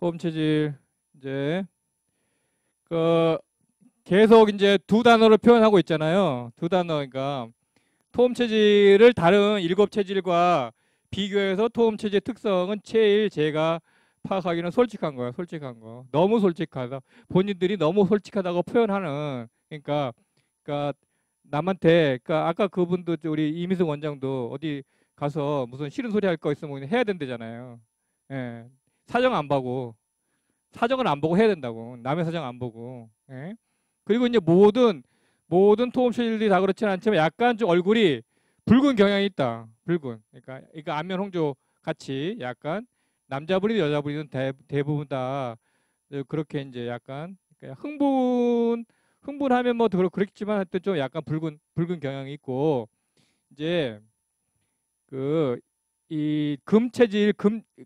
토음 체질 이제 그 계속 이제 두 단어로 표현하고 있잖아요. 두 단어. 그러니까 토음 체질을 다른 일곱 체질과 비교해서 토음 체질의 특성은 제일 제가 파악하기는 솔직한 거야. 솔직한 거. 너무 솔직하다. 본인들이 너무 솔직하다고 표현하는. 그러니까 남한테 그러니까 아까 그분도 우리 이미승 원장도 어디 가서 무슨 싫은 소리 할 거 있으면 해야 된대잖아요. 예. 사정 안 보고 사정을 안 보고 해야 된다고. 남의 사정 안 보고. 예? 그리고 이제 모든 토음 체질들이 다 그렇지는 않지만 약간 좀 얼굴이 붉은 경향이 있다. 붉은. 그러니까 안면 홍조 같이 약간 남자분이든 여자분이든 대부분 다 그렇게 이제 약간 그러니까 흥분하면 뭐 그렇겠지만 하여튼 좀 약간 붉은 경향이 있고 이제 그 이 금체질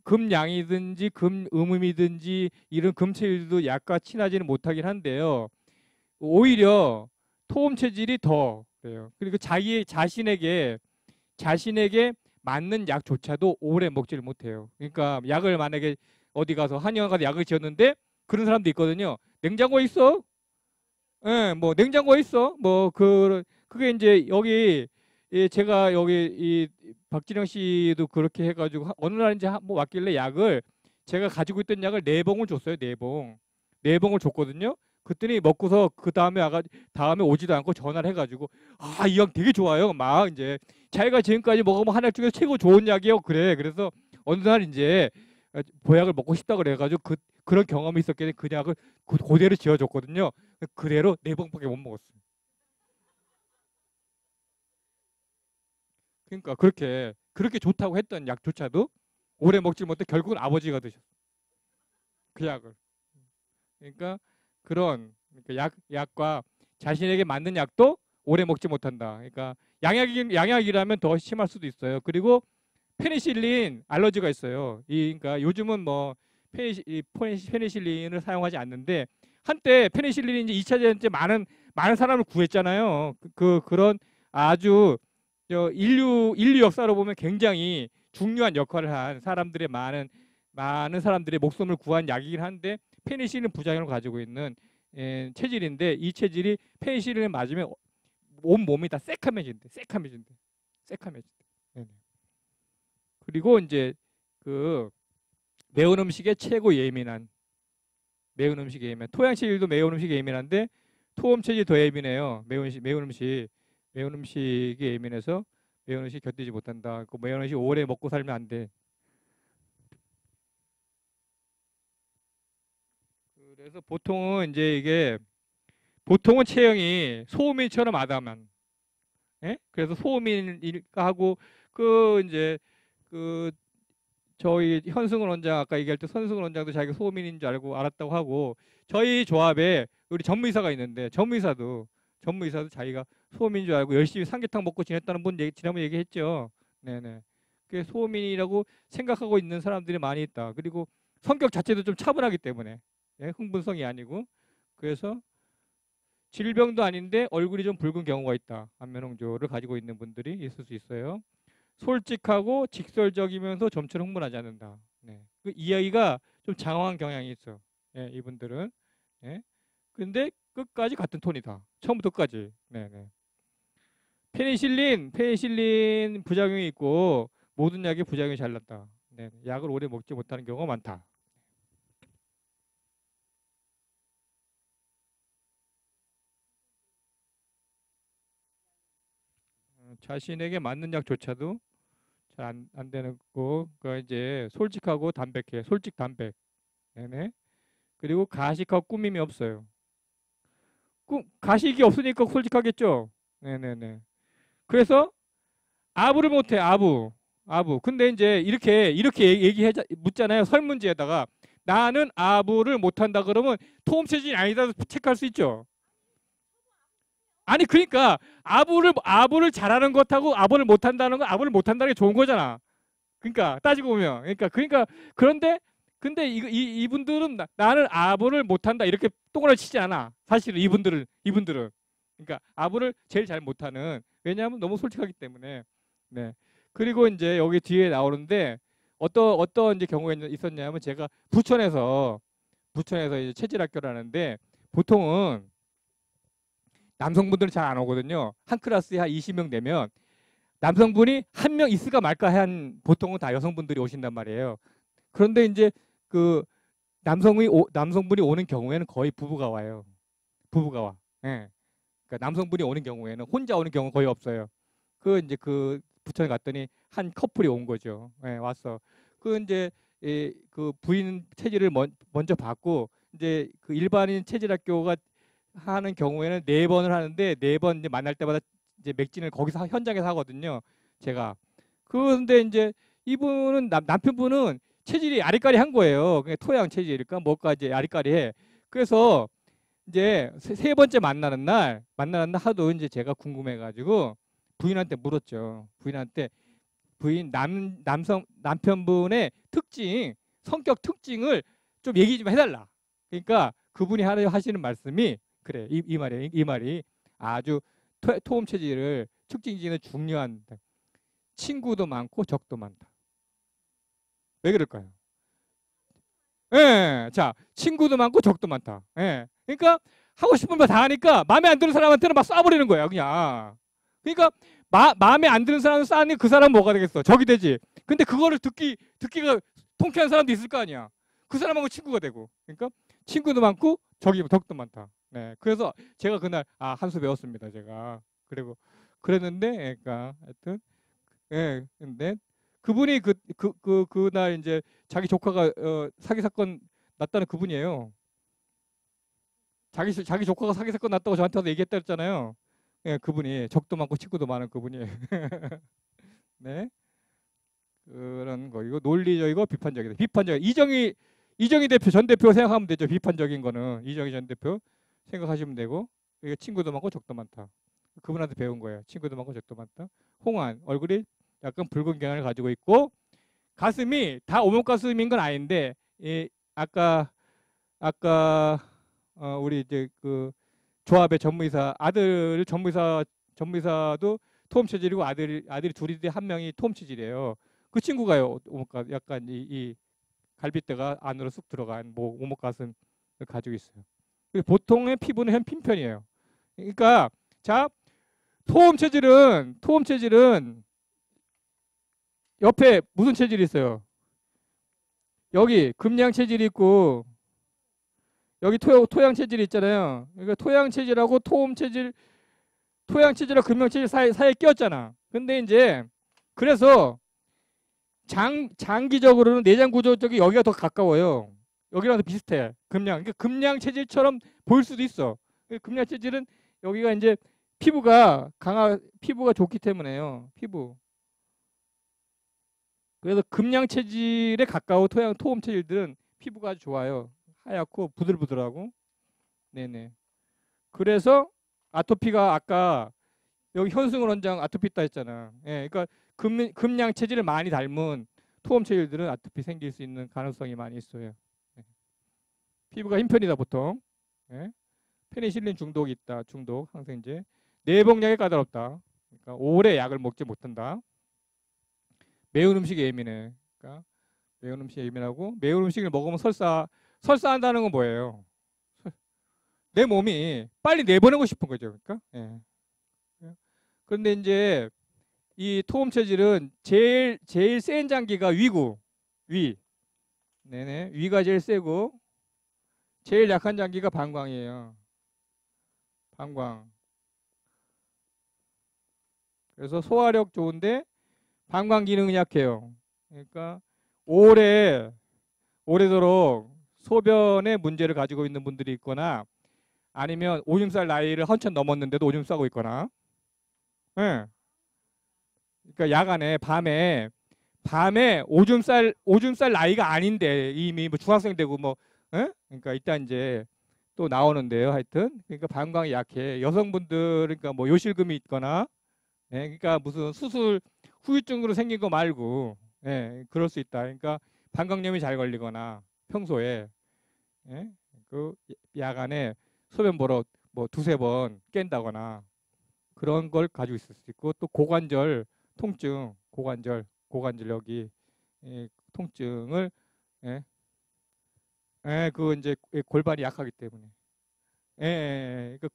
금양이든지 금음이든지 이런 금체질도 약과 친하지는 못하긴 한데요. 오히려 토음 체질이 더 그래요. 그리고 자신에게 맞는 약조차도 오래 먹지를 못해요. 그러니까 약을 만약에 어디 가서 한의원 가서 약을 지었는데 그런 사람도 있거든요. 냉장고에 있어? 예, 뭐 냉장고에 있어. 뭐 그게 이제 여기 제가 여기 이 박진영 씨도 그렇게 해가지고 어느 날 이제 뭐 왔길래 약을 제가 가지고 있던 약을 네 봉을 줬어요. 네 봉을 줬거든요. 그랬더니 먹고서 그 다음에 오지도 않고 전화를 해가지고 아, 이 약 되게 좋아요. 막 이제 자기가 지금까지 먹어본 한 약 중에 최고 좋은 약이요. 그래. 그래서 어느 날 이제 보약을 먹고 싶다 그래가지고 그런 경험이 있었기 때문에 그 약을 그대로 지어줬거든요. 그대로 네 봉밖에 못 먹었어요. 그러니까 그렇게 좋다고 했던 약조차도 오래 먹지 못해 결국은 아버지가 드셨어. 그 약을. 그러니까 그러니까 약과 자신에게 맞는 약도 오래 먹지 못한다. 그러니까 양약이라면 더 심할 수도 있어요. 그리고 페니실린 알러지가 있어요. 그러니까 요즘은 뭐 페니실린을 사용하지 않는데 한때 페니실린이 이제 2차 대전 때 많은 사람을 구했잖아요. 그런 아주 인류 역사로 보면 굉장히 중요한 역할을 한 사람들의 많은 사람들의 목숨을 구한 약이긴 한데 페니실린 부작용을 가지고 있는 체질인데 이 체질이 페니실린을 맞으면 온 몸이 다 새카매진대. 네네. 그리고 이제 그 매운 음식에 최고 예민한 매운 음식에 예민. 토양 체질도 매운 음식에 예민한데 토음 체질이 더 예민해요. 매운 음식이 예민해서 매운 음식 견디지 못한다. 그 매운 음식 오래 먹고 살면 안 돼. 그래서 보통은 체형이 소음인처럼 아담한. 예? 그래서 소음인일까 하고 이제 그 저희 현승훈 원장 아까 얘기할 때 선승훈 원장도 자기가 소음인인 줄 알고 알았다고 하고 저희 조합에 우리 전무이사가 있는데 전무이사도 자기가 소음인 줄 알고 열심히 삼계탕 먹고 지냈다는 분 지난번 얘기했죠. 네네. 그 소음인이라고 생각하고 있는 사람들이 많이 있다. 그리고 성격 자체도 좀 차분하기 때문에 흥분성이 아니고 그래서 질병도 아닌데 얼굴이 좀 붉은 경우가 있다. 안면홍조를 가지고 있는 분들이 있을 수 있어요. 솔직하고 직설적이면서 점처럼 흥분하지 않는다. 네. 그 이야기가 좀 장황한 경향이 있어. 예, 이분들은. 예. 근데 끝까지 같은 톤이다. 처음부터 끝까지. 네, 네. 페니실린 부작용이 있고 모든 약의 부작용이 잘 났다. 네, 약을 오래 먹지 못하는 경우가 많다. 자신에게 맞는 약조차도 잘 안 되는 거. 그 이제 솔직하고 담백해. 솔직 담백. 네네. 그리고 가식하고 꾸밈이 없어요. 가식이 없으니까 솔직하겠죠. 네네네. 그래서 아부를 못해. 아부. 근데 이제 이렇게 얘기해 묻잖아요. 설문지에다가 나는 아부를 못한다 그러면 토음 체질이 아니다 체크할 수 있죠. 아니 그러니까 아부를 잘하는 것하고 아부를 못한다는 건 아부를 못한다는 게 좋은 거잖아. 그러니까 따지고 보면 그러니까 그런데 근데 이분들은 나는 아부를 못한다 이렇게 똥을 치지 않아. 사실은 이분들은 그러니까 아부를 제일 잘 못하는 왜냐하면 너무 솔직하기 때문에 네. 그리고 이제 여기 뒤에 나오는데 어떤 이제 경우가 있었냐면 제가 부천에서 이제 체질학교라는데 보통은 남성분들은 잘 안 오거든요. 한 클래스에 한 20명 되면 남성분이 한 명 있을까 말까 한 보통은 다 여성분들이 오신단 말이에요. 그런데 이제 그 남성분이 오는 경우에는 거의 부부가 와요. 부부가 와. 예. 그러니까 남성분이 오는 경우에는 혼자 오는 경우 거의 없어요. 이제 부천에 갔더니 한 커플이 온 거죠. 예, 왔어. 이제 그 부인 체질을 먼저 받고 이제 그 일반인 체질학교가 하는 경우에는 4번을 하는데 4번 이제 만날 때마다 이제 맥진을 거기서 현장에서 하거든요. 제가. 그런데 이제 이분은 남편분은 체질이 아리까리한 거예요. 그냥 토양 체질일까 뭐까 이제 아리까리해. 그래서 이제 세 번째 만나는 날 하도 이제 제가 궁금해가지고 부인한테 물었죠. 남편분의 성격 특징을 좀 얘기 좀 해달라. 그러니까 그분이 하시는 말씀이 그래 이 말이에요. 이 말이 아주 토음 체질을 특징지는 중요한 친구도 많고 적도 많다. 왜 그럴까요? 예, 자 친구도 많고 적도 많다. 예, 그러니까 하고 싶은 거 다 하니까 마음에 안 드는 사람한테는 막 쏴버리는 거야 그냥. 그러니까 마음에 안 드는 사람은 쏴니 그 사람은 뭐가 되겠어? 적이 되지. 근데 그거를 듣기가 통쾌한 사람도 있을 거 아니야. 그 사람하고 친구가 되고. 그러니까 친구도 많고 적도 많다. 네, 그래서 제가 그날 한 수 배웠습니다 제가. 그리고 그랬는데, 그러니까 하여튼 근데 그분이 그날 이제 자기 조카가 사기 사건 났다는 그분이에요. 자기 조카가 사기 사건 났다고 저한테 와서 얘기했다 그랬잖아요. 예, 그분이 적도 많고 친구도 많은 그분이에요. 네. 그런 거. 이거 논리적이고 비판적이다. 이정희 대표 전 대표 생각하면 되죠. 비판적인 거는 이정희 전 대표 생각하시면 되고 이게 친구도 많고 적도 많다. 그분한테 배운 거예요. 친구도 많고 적도 많다. 홍안 얼굴이 약간 붉은 경향을 가지고 있고 가슴이 다 오목 가슴인 건 아닌데 아까 우리 이제 그 조합의 전무이사 아들 전무이사도 토음 체질이고 아들이 둘인데 한 명이 토음 체질이에요. 그 친구가요. 약간 이 갈빗대가 안으로 쑥 들어간 오목 가슴을 가지고 있어요. 보통의 피부는 현 핀편이에요. 그러니까 자 토음 체질은 옆에 무슨 체질이 있어요? 여기 금양 체질이 있고 여기 토양 체질이 있잖아요. 그러니까 토양 체질하고 토양 체질하고 금양 체질 사이에 끼었잖아. 근데 이제 그래서 장기적으로는 내장 구조 쪽이 여기가 더 가까워요. 여기랑 더 비슷해. 그러니까 금양 체질처럼 보일 수도 있어. 금양 체질은 여기가 이제 피부가 좋기 때문에요. 그래서 금양 체질에 가까운 토음 체질들은 피부가 아주 좋아요. 하얗고 부들부들하고. 네네. 그래서 아토피가 아까 여기 현승을 원장 아토피 있다 했잖아. 예, 그러니까 금양 체질을 많이 닮은 토음 체질들은 아토피 생길 수 있는 가능성이 많이 있어요. 예. 피부가 흰 편이다 보통. 예. 페니실린 중독이 있다. 중독 항생제. 내복약에 까다롭다. 그러니까 오래 약을 먹지 못한다. 매운 음식에 예민해. 그러니까 매운 음식에 예민하고 매운 음식을 먹으면 설사한다는 건 뭐예요? 내 몸이 빨리 내보내고 싶은 거죠. 그러니까. 예. 그런데 이제 이 토음 체질은 제일 센 장기가 위. 네네. 위가 제일 세고 제일 약한 장기가 방광이에요. 방광. 그래서 소화력 좋은데 방광 기능이 약해요. 그러니까 오래도록 소변에 문제를 가지고 있는 분들이 있거나 아니면 오줌 쌀 나이를 한참 넘었는데도 오줌 싸고 있거나 예. 그러니까 야간에 밤에 오줌 쌀 나이가 아닌데 이미 뭐 중학생 되고 뭐 예? 그러니까 일단 이제 또 나오는데요. 하여튼 그러니까 방광이 약해. 여성분들 그러니까 뭐 요실금이 있거나 예? 그러니까 무슨 수술 후유증으로 생긴 거 말고 예? 그럴 수 있다. 그러니까 방광염이 잘 걸리거나 평소에 예? 그 야간에 소변 보러 뭐 두세 번 깬다거나 그런 걸 가지고 있을 수 있고 또 고관절 통증, 고관절 여기 예, 통증을 예, 그 이제 골반이 약하기 때문에 그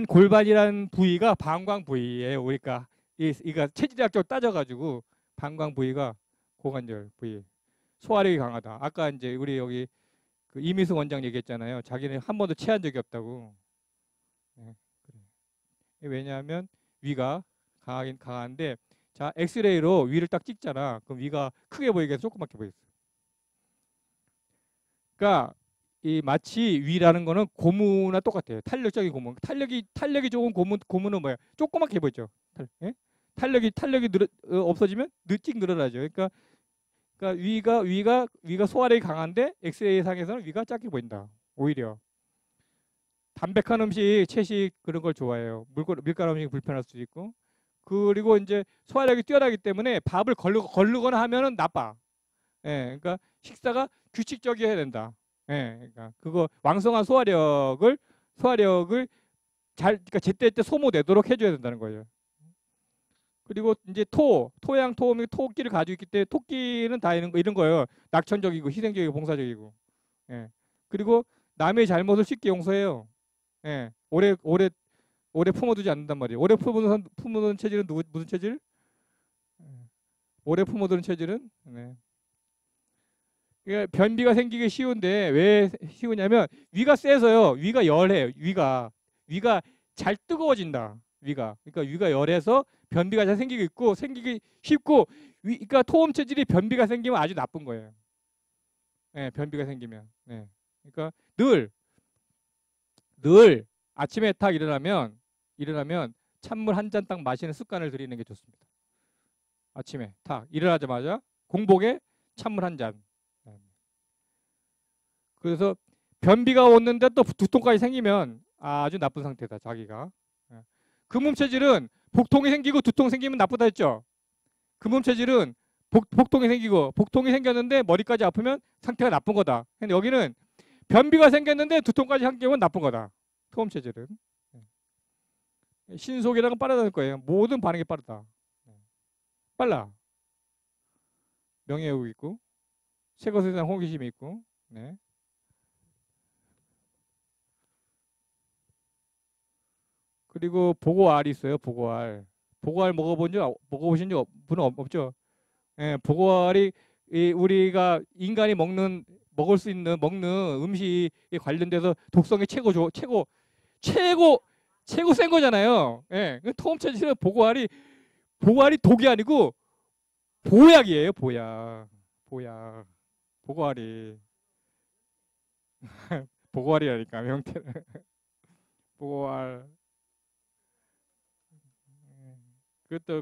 골반이라는 부위가 방광 부위예요. 그러니까 이가 체질학적으로 따져가지고 방광 부위가 고관절 부위. 소화력이 강하다. 아까 이제 우리 여기 그 이미수 원장 얘기했잖아요. 자기는 한 번도 체한 적이 없다고. 네, 그래. 왜냐하면 위가 강하긴 강한데, 자 엑스레이로 위를 딱 찍잖아. 그럼 위가 크게 보이게 해서 조그맣게 보였어. 그러니까 이 마치 위라는 거는 고무나 똑같아요. 탄력적인 고무. 탄력이 좋은 고무는 뭐야? 조그맣게 보이죠. 예? 탄력이 없어지면 찍 늘어나죠. 그러니까 위가 소화력이 강한데 엑스레이 상에서는 위가 작게 보인다. 오히려 담백한 음식, 채식 그런 걸 좋아해요. 밀가루 음식이 불편할 수도 있고. 그리고 이제 소화력이 뛰어나기 때문에 밥을 거르거나 하면은 나빠. 예, 그러니까 식사가 규칙적이어야 된다. 예, 그러니까 그거 왕성한 소화력을 그러니까 제때 소모되도록 해줘야 된다는 거예요. 그리고 이제 토양토음이 토끼를 가지고 있기 때문에 토끼는 다 이런 거예요. 낙천적이고 희생적이고 봉사적이고. 예. 그리고 남의 잘못을 쉽게 용서해요. 예. 오래 품어두지 않는단 말이에요. 오래 품어두는 체질은 무슨 체질? 오래 품어두는 체질은 네. 그러니까 변비가 생기기 쉬운데 왜 쉬우냐면 위가 세서요. 위가 열해요. 위가 잘 뜨거워진다. 그러니까 위가 열해서 변비가 잘 생기기 쉽고 그러니까 토음 체질이 변비가 생기면 아주 나쁜 거예요. 네, 변비가 생기면. 네. 그러니까 늘 아침에 딱 일어나면 찬물 한 잔 딱 마시는 습관을 들이는 게 좋습니다. 아침에 딱 일어나자마자 공복에 찬물 한 잔. 그래서 변비가 왔는데 또 두통까지 생기면 아주 나쁜 상태다, 자기가. 금음 체질은 복통이 생기고 두통 생기면 나쁘다 했죠. 금음 체질은 복통이 생겼는데 머리까지 아프면 상태가 나쁜 거다. 근데 여기는 변비가 생겼는데 두통까지 생기면 나쁜 거다. 토음 체질은. 신속이라는 건 빠르다는 거예요. 모든 반응이 빠르다. 빨라. 명예욕이 있고 새 것에 대한 호기심이 있고. 네. 그리고 보고알이 있어요. 보고알 먹어보신 적 분은 없죠? 예, 보고알이 우리가 인간이 먹는 음식에 관련돼서 독성이 최고 센 거잖아요. 예, 토음 체질은 보고알이 독이 아니고 보약이에요. 보약. 보고알이 보고알이라니까 명태는 보고알.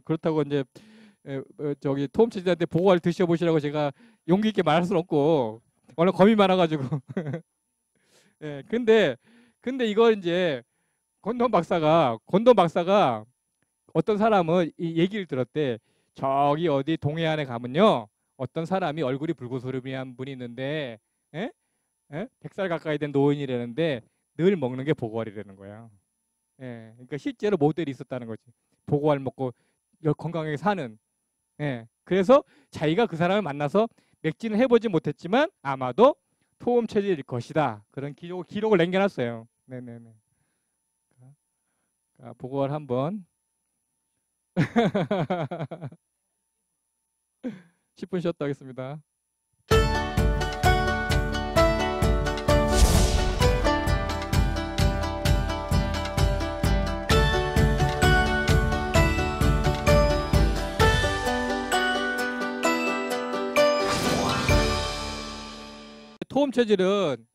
그렇다고 이제 저기 토음 체질한테 보고알 드셔보시라고 제가 용기 있게 말할 수는 없고 워낙 겁이 많아가지고. 예, 근데 이걸 이제 권돈 박사가 어떤 사람은 이 얘기를 들었대. 저기 어디 동해안에 가면요, 어떤 사람이 얼굴이 붉은소름이한 분이 있는데, 예? 100살 가까이 된 노인이라는데 늘 먹는 게 보고알이라는 거야. 예, 그러니까 실제로 모델이 있었다는 거지. 보고알 먹고 건강하게 사는. 예, 그래서 자기가 그 사람을 만나서 맥진을 해보지 못했지만 아마도 토음 체질일 것이다. 그런 기록을 남겨놨어요. 네네네. 보고알 한번 10분 쉬었다 하겠습니다. 토음 체질은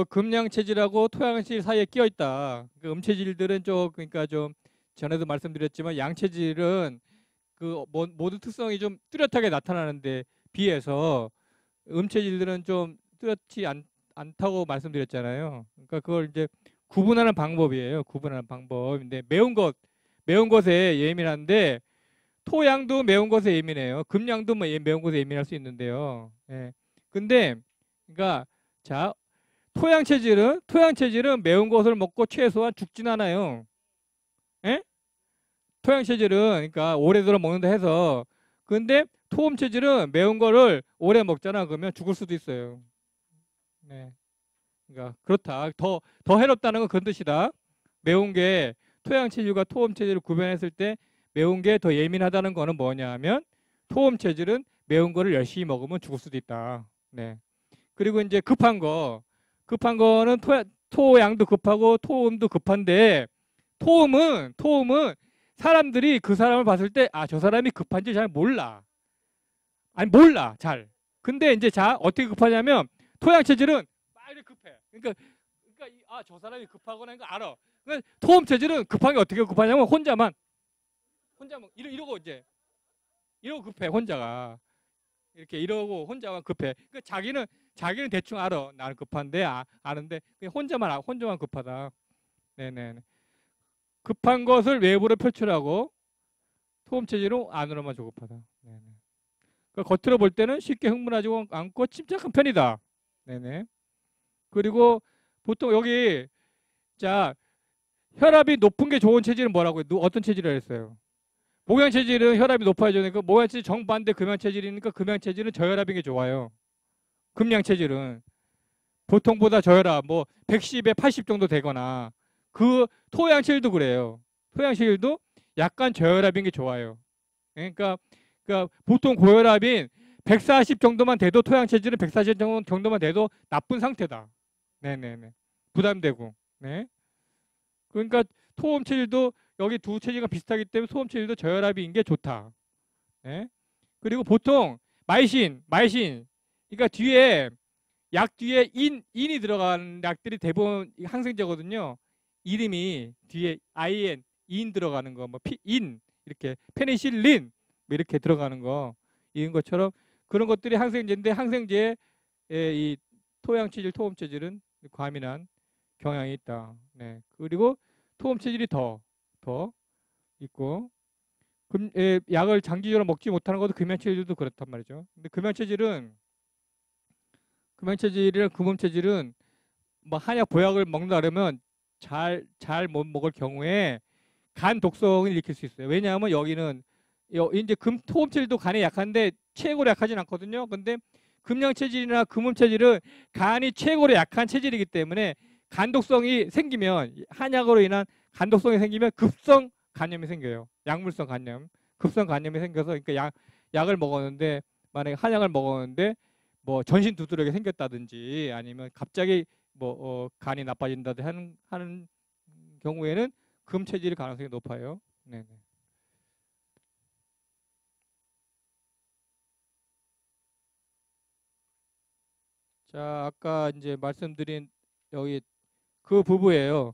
금양 체질하고 토양 체질 사이에 끼어 있다. 그 체질들은 그러니까 좀 전에도 말씀드렸지만 양 체질은 그 모든 특성이 좀 뚜렷하게 나타나는데 비해서 체질들은 좀 뚜렷지 않다고 말씀드렸잖아요. 그러니까 그걸 이제 구분하는 방법이에요. 구분하는 방법인데 매운 것에 예민한데 토양도 매운 것에 예민해요. 금양도 매운 것에 예민할 수 있는데요. 예. 근데 그러니까 자 토양 체질은 매운 것을 먹고 최소한 죽진 않아요. 예? 토양 체질은 그러니까 오래도록 먹는다 해서 근데 토음 체질은 매운 거를 오래 먹잖아. 그러면 죽을 수도 있어요. 네. 그러니까 그렇다. 더 해롭다는 건 그런 뜻이다. 매운 게 토양 체질과 토음 체질을 구별했을 때 매운 게 더 예민하다는 거는 뭐냐면 토음 체질은 매운 거를 열심히 먹으면 죽을 수도 있다. 네. 그리고 이제 급한 거는 토양도 급하고 토음도 급한데 토음은 사람들이 그 사람을 봤을 때 아, 저 사람이 급한지 잘 몰라. 아니 몰라 잘. 근데 이제 자 어떻게 급하냐면 토양 체질은 막 이렇게 급해. 그러니까 아, 저 사람이 급하구나 이거 알아. 그러니까 토음 체질은 급한 게 어떻게 급하냐면 혼자만 이러고 이제 이러고 급해 혼자가. 이렇게 이러고 혼자만 급해. 그러니까 자기는 대충 알아. 나는 급한데 아는데 그냥 혼자만 급하다. 네네. 급한 것을 외부로 표출하고 토음 체질은 안으로만 조급하다. 네네. 그러니까 겉으로 볼 때는 쉽게 흥분하지 않고 침착한 편이다. 네네. 그리고 보통 여기 자 혈압이 높은 게 좋은 체질은 뭐라고 해요? 어떤 체질을 했어요? 목양 체질은 혈압이 높아야 되니까 목양 체질 정반대 금양 체질이니까 금양 체질은 저혈압인 게 좋아요. 금양 체질은 보통보다 저혈압 뭐 110에 80 정도 되거나 그 토양 체질도 그래요. 토양 체질도 약간 저혈압인 게 좋아요. 그러니까 보통 고혈압인 140 정도만 돼도 토양 체질은 140 정도만 돼도 나쁜 상태다. 네네네. 부담되고. 네. 그러니까 토음 체질도 여기 두 체질과 비슷하기 때문에 토음 체질도 저혈압인 게 좋다. 네. 그리고 보통 마이신 그러니까 약 뒤에 인이 들어가는 약들이 대부분 항생제거든요. 이름이 뒤에 인 들어가는 거, 뭐 인 이렇게 페니실린 뭐 이렇게 들어가는 거 이런 것처럼 그런 것들이 항생제인데 항생제에 이 토양 체질, 토음 체질은 과민한 경향이 있다. 네. 그리고 토음 체질이 더 있고 약을 장기적으로 먹지 못하는 것도 금연 체질도 그렇단 말이죠. 근데 금연 체질이랑 금음 체질은 뭐 한약 보약을 먹는다 그러면 잘 못 먹을 경우에 간 독성을 일으킬 수 있어요. 왜냐하면 여기는 이제 토음 체질도 간에 약한데 최고로 약하진 않거든요. 근데 금양 체질이나 금음 체질은 간이 최고로 약한 체질이기 때문에 간 독성이 생기면 한약으로 인한 간 독성이 생기면 급성 간염이 생겨요. 약물성 간염, 급성 간염이 생겨서 그러니까 약을 먹었는데 만약에 한약을 먹었는데 뭐 전신 두드러기 생겼다든지 아니면 갑자기 뭐 간이 나빠진다든지 하는 경우에는 금 체질일 가능성이 높아요. 네네. 자, 아까 이제 말씀드린 여기 그 부부예요.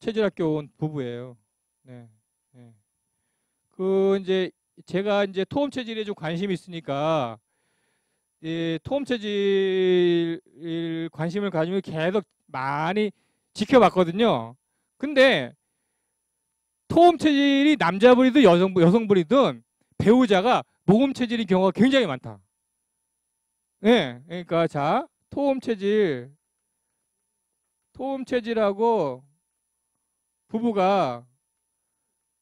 체질학교 온 부부예요. 네. 네. 그 이제 제가 이제 토음 체질에 좀 관심이 있으니까 이 토음 체질 관심을 가지고 계속 많이 지켜봤거든요. 근데 토음 체질이 남자분이든 여성분이든 배우자가 모음 체질인 경우가 굉장히 많다. 네, 그러니까 자 토음 체질하고 부부가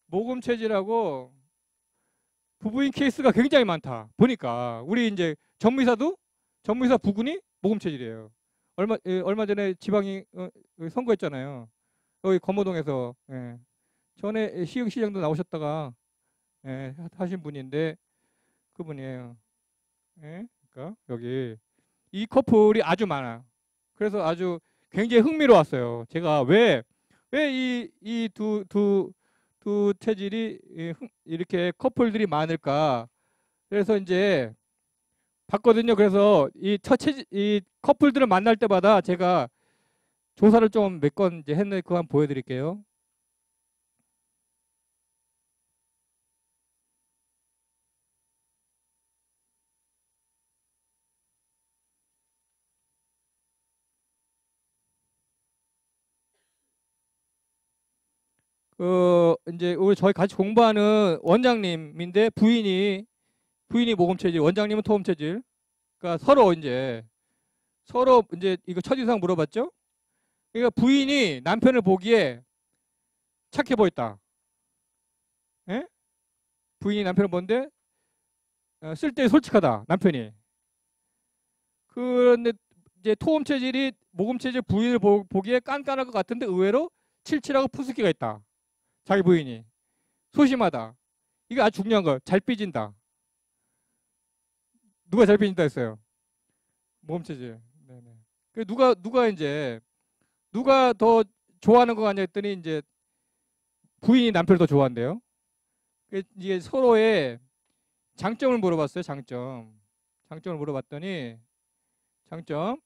모금 체질하고 부부인 케이스가 굉장히 많다. 보니까 우리 이제 전무이사 부군이 모금 체질이에요. 얼마 전에 지방이 선거했잖아요. 여기 검호동에서 전에 시흥시장도 나오셨다가 하신 분인데 그분이에요. 그러니까 여기 이 커플이 아주 많아. 그래서 아주 굉장히 흥미로웠어요. 제가 왜 이 두 체질이 이렇게 커플들이 많을까? 그래서 이제 봤거든요. 그래서 이 커플들을 만날 때마다 제가 조사를 좀 몇 건 이제 했는데 그거 한번 보여드릴게요. 이제 우리 저희 같이 공부하는 원장님인데 부인이 모금 체질, 원장님은 토음 체질. 그러니까 서로 이제 이거 첫인상 물어봤죠? 그러니까 부인이 남편을 보기에 착해 보였다. 예? 부인이 남편을 보는데 쓸 때 솔직하다 남편이. 그런데 이제 토음 체질이 모금 체질 부인을 보기에 깐깐할 것 같은데 의외로 칠칠하고 푸스기가 있다. 자기 부인이 소심하다. 이게 아주 중요한 거. 잘 삐진다. 누가 잘 삐진다 했어요? 모금 체질. 네네. 그 누가 더 좋아하는 거 같냐 했더니 이제 부인이 남편을 더 좋아한대요. 이게 서로의 장점을 물어봤어요. 장점을 물어봤더니 장점.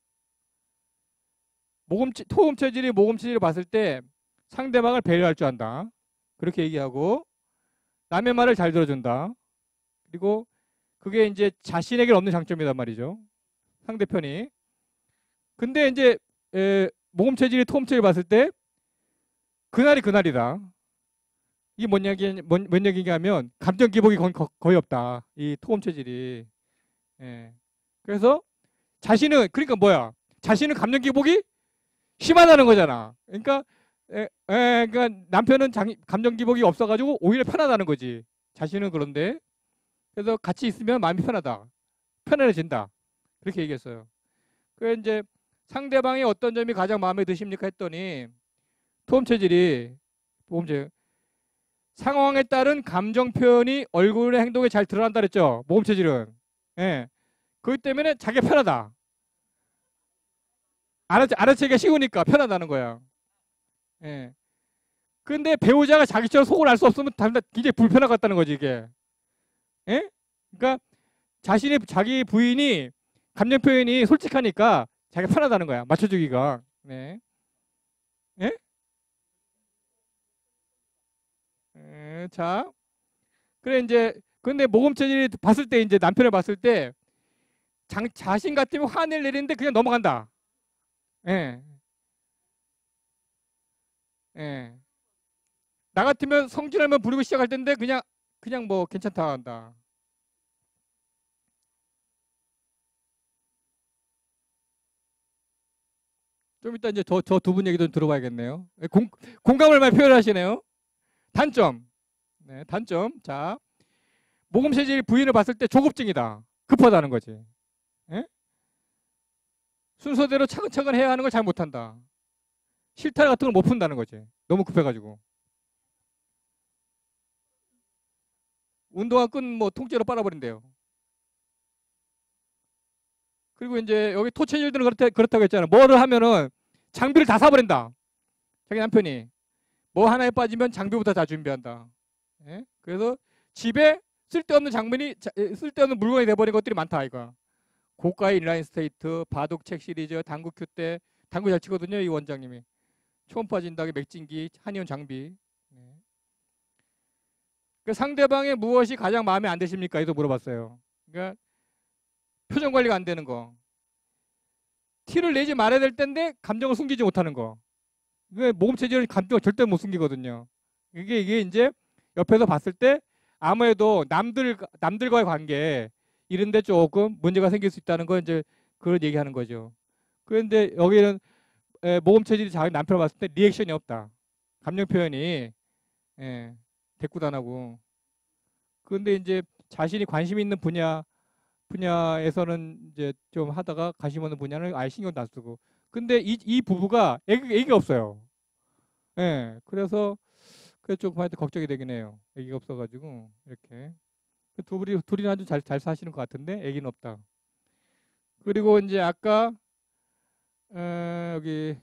토음 체질이 모금 체질을 봤을 때 상대방을 배려할 줄 안다. 그렇게 얘기하고 남의 말을 잘 들어준다. 그리고 그게 이제 자신에게 없는 장점이란 말이죠. 상대편이. 근데 이제 모금 체질이 토음 체질 봤을 때 그날이 그날이다. 이게 뭔 얘기냐 하면 감정 기복이 거의 없다. 이 토음 체질이. 예. 그래서 그러니까 뭐야? 자신은 감정 기복이 심하다는 거잖아. 그러니까 남편은 감정 기복이 없어가지고 오히려 편하다는 거지. 자신은 그런데. 그래서 같이 있으면 마음이 편안해진다. 그렇게 얘기했어요. 그래서 이제 상대방의 어떤 점이 가장 마음에 드십니까 했더니 토음 체질이 상황에 따른 감정 표현이 얼굴의 행동에 잘 드러난다 그랬죠. 모금 체질은. 예. 그렇기 때문에 자기가 편하다. 알아채기가 쉬우니까 편하다는 거야. 예. 근데 배우자가 자기처럼 속을 알 수 없으면 굉장히 불편할 것 같다는 거지, 이게. 예? 그러니까 자기 부인이 감정 표현이 솔직하니까 자기가 편하다는 거야. 맞춰주기가. 네. 예? 자. 그래, 근데 모금 체질이 봤을 때, 이제 남편을 봤을 때, 자신 같으면 화를 내리는데 그냥 넘어간다. 예. 예. 나 같으면 성질하면 부리고 시작할 텐데 그냥 뭐 괜찮다 한다. 좀 이따 이제 저 두 분 얘기도 좀 들어봐야겠네요. 공감을 많이 표현하시네요. 단점. 네, 단점. 자, 모금 체질 부인을 봤을 때 조급증이다. 급하다는 거지. 예? 순서대로 차근차근 해야 하는 걸 잘 못한다. 실타래 같은 걸 못 푼다는 거지. 너무 급해가지고. 운동화 끈 뭐 통째로 빨아버린대요. 그리고 이제 여기 토체질들은 그렇다고 했잖아. 뭐를 하면은 장비를 다 사버린다. 자기 남편이. 뭐 하나에 빠지면 장비부터 다 준비한다. 예? 그래서 집에 쓸데없는 물건이 돼버린 것들이 많다 이거. 고가의 인라인 스테이트, 바둑 책 시리즈, 당구 큐대, 당구 잘 치거든요 이 원장님이. 초음파 진단기, 맥진기, 한의원 장비. 네. 그 상대방의 무엇이 가장 마음에 안 드십니까? 이도 물어봤어요. 그러니까 표정 관리가 안 되는 거. 티를 내지 말아야 될 텐데 감정을 숨기지 못하는 거. 모금 체질은 감정을 절대 못 숨기거든요. 이게 이제 옆에서 봤을 때 아무래도 남들과의 관계 이런데 조금 문제가 생길 수 있다는 건 이제 그런 얘기하는 거죠. 그런데 여기는 모금 체질이 자기 남편을 봤을 때 리액션이 없다. 감정 표현이 대꾸도 안 하고. 그런데 이제 자신이 관심 있는 분야에서는 이제 좀 하다가 관심 없는 분야는 아예 신경도 안 쓰고. 근데 이 부부가 애기가 없어요. 예. 그래서 그게 조금 하여튼 걱정이 되긴 해요. 애기가 없어가지고 이렇게 그 둘이 아주 잘 사시는 것 같은데 애기는 없다. 그리고 이제 아까 여기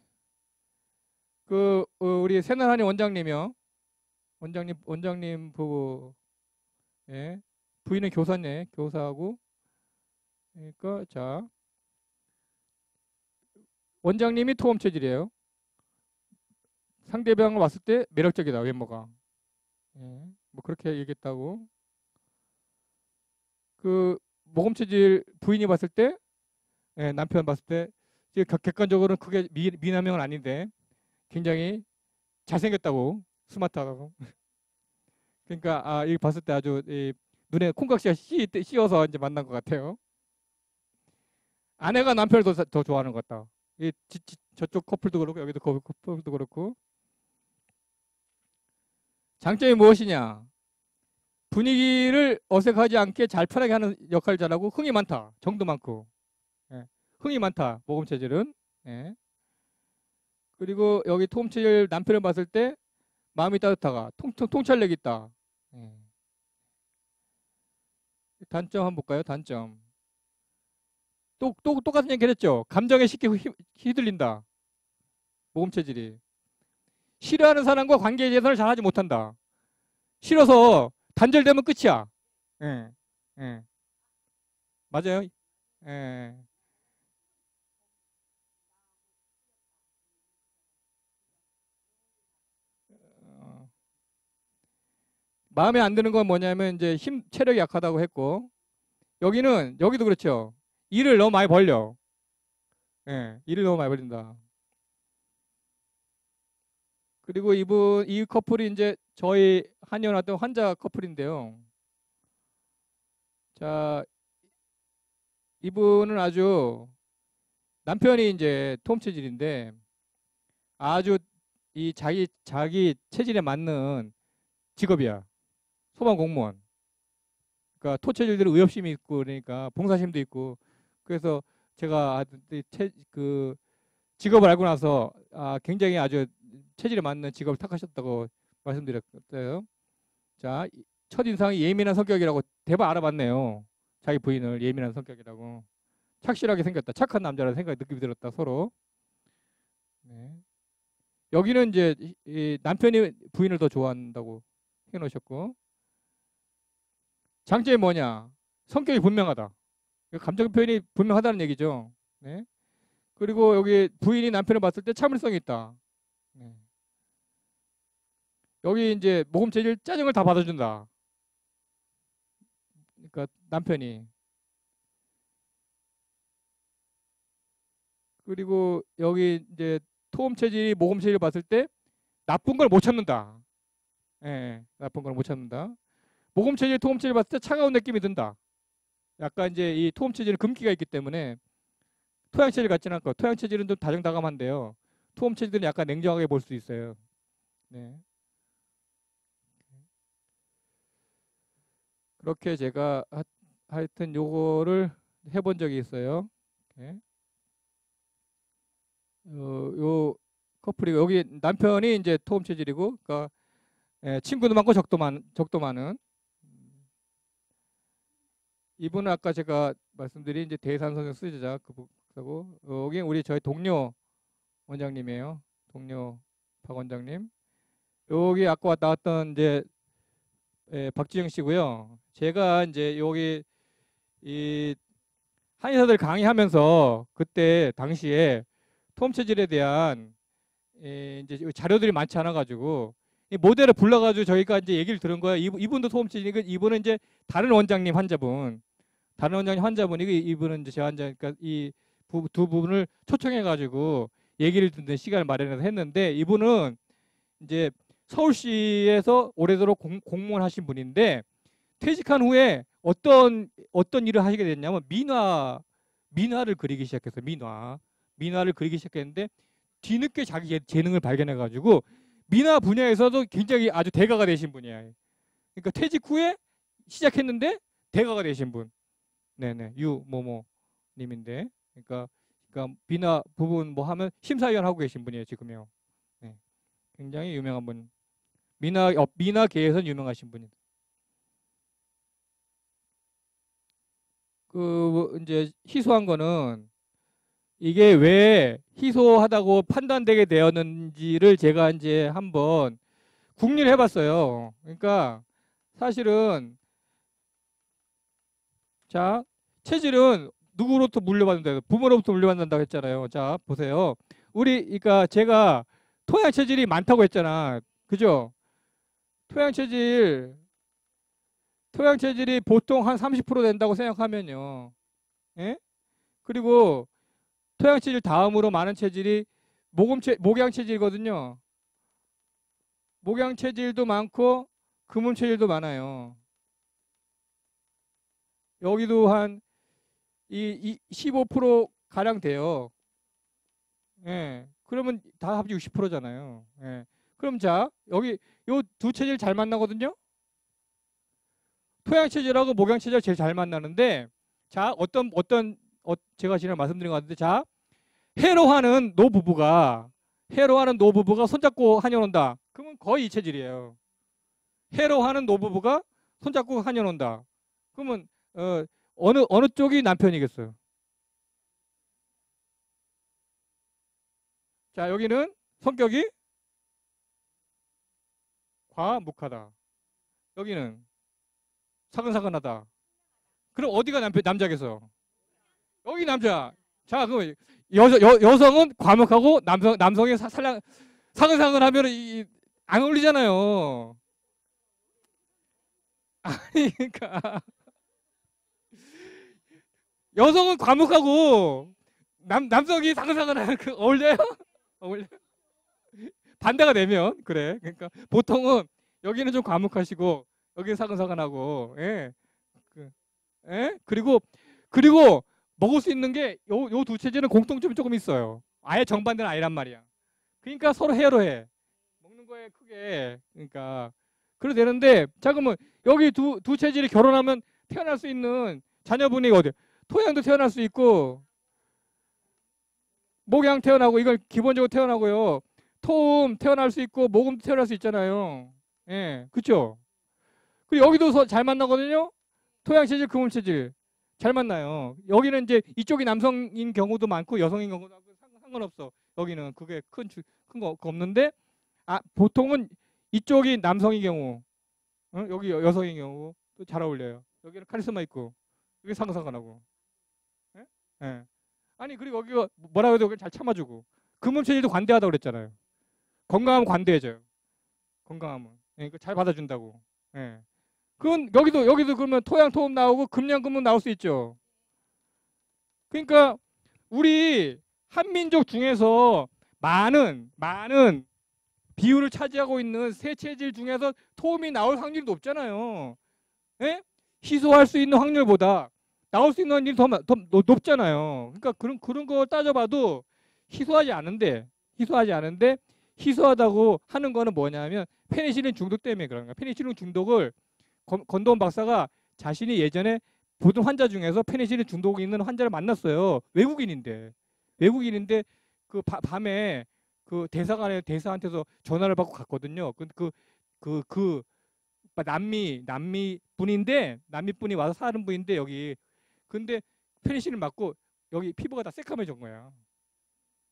우리 새날하니 원장님이요. 원장님 부부 예. 부인은 교사네 교사하고 그러니까 자 원장님이 토험 체질이에요. 상대방을 봤을 때 매력적이다 외모가. 예. 뭐 그렇게 얘기했다고. 그 모금 체질 부인이 봤을 때 남편 봤을 때 객관적으로는 크게 미남형은 아닌데 굉장히 잘생겼다고 스마트하고 그러니까 이 봤을 때 아주 눈에 콩깍지가 씌어서 이제 만난 것 같아요. 아내가 남편을 더 좋아하는 것 같다. 저쪽 커플도 그렇고 여기도 커플도 그렇고 장점이 무엇이냐? 분위기를 어색하지 않게 잘 편하게 하는 역할을 잘하고 흥이 많다. 정도 많고. 예. 흥이 많다. 모금 체질은. 예. 그리고 여기 토음 체질 남편을 봤을 때 마음이 따뜻하가. 통찰력 있다. 예. 단점 한번 볼까요? 단점. 똑같은 얘기 했죠. 감정에 쉽게 휘둘린다. 모금 체질이. 싫어하는 사람과 관계 개선을 잘하지 못한다. 싫어서 단절되면 끝이야. 예. 예. 맞아요. 예. 어, 마음에 안 드는 건 뭐냐면 이제 체력이 약하다고 했고 여기도 그렇죠. 일을 너무 많이 벌려. 예. 일을 너무 많이 벌린다. 그리고 이 커플이 이제 저희 한의원 왔던 환자 커플인데요. 자, 이분은 아주 남편이 이제 톰 체질인데 아주 이 자기 체질에 맞는 직업이야. 소방 공무원. 그러니까 토체질들은 의협심이 있고 그러니까 봉사심도 있고 그래서 제가 그 직업을 알고 나서 굉장히 아주 체질에 맞는 직업을 택하셨다고 말씀드렸어요. 자, 첫인상이 예민한 성격이라고 대박 알아봤네요. 자기 부인을 예민한 성격이라고. 착실하게 생겼다. 착한 남자라는 생각이 느낌이 들었다 서로. 네. 여기는 이제 이 남편이 부인을 더 좋아한다고 해놓으셨고 장점이 뭐냐? 성격이 분명하다. 감정 표현이 분명하다는 얘기죠. 네. 그리고 여기 부인이 남편을 봤을 때 참을성이 있다. 네. 여기 이제 모금 체질 짜증을 다 받아준다. 그러니까 남편이. 그리고 여기 이제 토음 체질이 모금 체질을 봤을 때 나쁜 걸 못 참는다. 예, 나쁜 걸 못 참는다. 모금 체질, 토음 체질 봤을 때 차가운 느낌이 든다. 약간 이제 이 토음 체질은 금기가 있기 때문에 토양 체질 같지는 않고 토양 체질은 좀 다정다감한데요. 토음 체질은 약간 냉정하게 볼 수 있어요. 네. 그렇게 제가 하여튼 요거를 해본 적이 있어요. 네. 요 커플이 여기 남편이 이제 토음 체질이고, 그러니까 친구도 많고 적도 많은. 이분은 아까 제가 말씀드린 이제 대산성형 수제자 그분하고 여기 우리 저희 동료 원장님이에요. 동료 박 원장님. 여기 아까 나왔던 이제 박지영 씨고요. 제가 이제 여기 이 한의사들 강의하면서 그때 당시에 톰 체질에 대한 이제 자료들이 많지 않아 가지고 이 모델을 불러가지고 저희가 이제 얘기를 들은 거예요. 이분도 톰 체질이고 이분은 이제 다른 원장님 환자분, 다른 원장님 환자분이고 이분은 이제 제 환자, 그러니까 이 두 분을 초청해 가지고 얘기를 듣는 시간을 마련해서 했는데 이분은 이제 서울시에서 오래도록 공무원 하신 분인데 퇴직한 후에 어떤 일을 하시게 됐냐면 민화를 그리기 시작했어요. 민화를 그리기 시작했는데 뒤늦게 자기 재능을 발견해 가지고 민화 분야에서도 굉장히 아주 대가가 되신 분이에요. 그러니까 퇴직 후에 시작했는데 대가가 되신 분. 네네, 유모모 님인데, 그러니까 민화 부분 뭐 하면 심사위원 하고 계신 분이에요 지금요. 네, 굉장히 유명한 분. 민화계에서는 유명하신 분입니다. 그 이제 희소한 거는 이게 왜 희소하다고 판단되게 되었는지를 제가 이제 한번 궁리를 해봤어요. 그러니까 사실은 자, 체질은 누구로부터 물려받는다? 부모로부터 물려받는다고 했잖아요. 자, 보세요. 그러니까 제가 토양 체질이 많다고 했잖아. 그죠? 토양 체질, 토양 체질이 보통 한 30% 된다고 생각하면요. 예? 그리고 토양 체질 다음으로 많은 체질이 목양 체질이거든요. 목양 체질도 많고 금음 체질도 많아요. 여기도 한 15% 가량 돼요. 예. 그러면 다 합치 60%잖아요. 예. 그럼 자, 여기 요 두 체질 잘 만나거든요. 토양 체질하고 목양 체질 제일 잘 만나는데, 자, 제가 지난번에 말씀드린 것 같은데, 자, 해로하는 노부부가 손잡고 한여논다. 그러면 거의 이 체질이에요. 해로하는 노부부가 손잡고 한여논다. 그러면 어느 쪽이 남편이겠어요? 자, 여기는 성격이 과묵하다. 여기는 사근사근하다. 그럼 어디가 남자겠어? 여기 남자. 자, 그럼 여성은 과묵하고 남성이 사근사근하면 안 어울리잖아요. 아니, 그러니까 여성은 과묵하고 남성이 사근사근하면 어울려요? 어울려? 반대가 되면 그래. 그러니까 보통은 여기는 좀 과묵하시고 여기는 사근사근하고, 예. 예? 그리고 먹을 수 있는 게 요 두 체질은 공통점이 조금 있어요. 아예 정반대는 아니란 말이야. 그러니까 서로 해로해. 먹는 거에 크게. 그러니까 그래도 되는데, 자, 그러면 여기 두 체질이 결혼하면 태어날 수 있는 자녀분이 어디? 토양도 태어날 수 있고 목양 태어나고, 이걸 기본적으로 태어나고요. 토음 태어날 수 있고 모금도 태어날 수 있잖아요. 예, 그렇죠? 그리고 여기도 잘 만나거든요. 토양 체질, 금음 체질 잘 만나요. 여기는 이제 이쪽이 남성인 경우도 많고 여성인 경우도 많고 상관없어. 여기는 그게 큰 거 없는데, 보통은 이쪽이 남성인 경우, 여기 여성인 경우 또 잘 어울려요. 여기는 카리스마 있고 여기 상상하고. 예? 예. 아니, 그리고 여기가 뭐라 해도 잘 참아주고. 금음 체질도 관대하다고 그랬잖아요. 건강하면 관대해져요. 건강하면. 예, 잘 받아준다고. 예. 그건 여기도 그러면 토양 토음 나오고 금양 금음 나올 수 있죠. 그러니까 우리 한민족 중에서 많은 비율을 차지하고 있는 세 체질 중에서 토음이 나올 확률이 높잖아요. 예? 희소할 수 있는 확률보다 나올 수 있는 확률이 더 높잖아요. 그러니까 그런 거 따져봐도 희소하지 않은데 희소하다고 하는 거는 뭐냐면 페니실린 중독 때문에 그런 거예요. 페니실린 중독을 권도원 박사가 자신이 예전에 보던 환자 중에서 페니실린 중독이 있는 환자를 만났어요. 외국인인데 밤에 그 대사한테서 전화를 받고 갔거든요. 그 남미 분이 와서 사는 분인데 여기, 근데 페니실린 맞고 여기 피부가 다 새카매진 거야.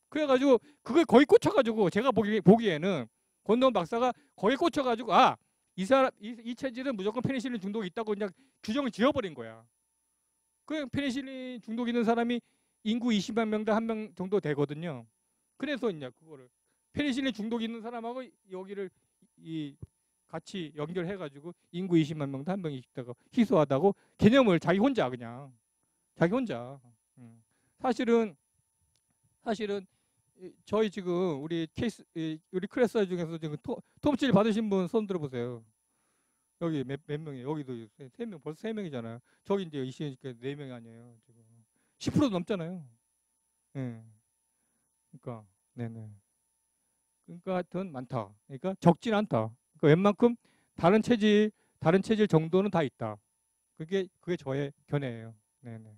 그래가지고 그걸 거의 꽂혀가지고 제가 보기에는 권도원 박사가 거의 꽂혀가지고 이 체질은 무조건 페니실린 중독이 있다고 그냥 규정을 지어버린 거야. 그 페니실린 중독 있는 사람이 인구 20만 명당 1명 정도 되거든요. 그래서 이제 그거를 페니실린 중독 있는 사람하고 여기를 같이 연결해가지고 인구 20만 명당 1명이 있다가 희소하다고 개념을 자기 혼자. 사실은 저희 지금 우리 클래스 중에서 지금 톰칠 받으신 분 손 들어보세요. 여기 몇 명이에요? 여기도 3명, 벌써 3명이잖아요. 저기 이제 이시니까 4명이 아니에요. 지금 10% 넘잖아요. 예. 그러니까, 네네. 그러니까 하여튼 많다. 그러니까 적진 않다. 그러니까 웬만큼 다른 체질 정도는 다 있다. 그게 저의 견해예요. 네네.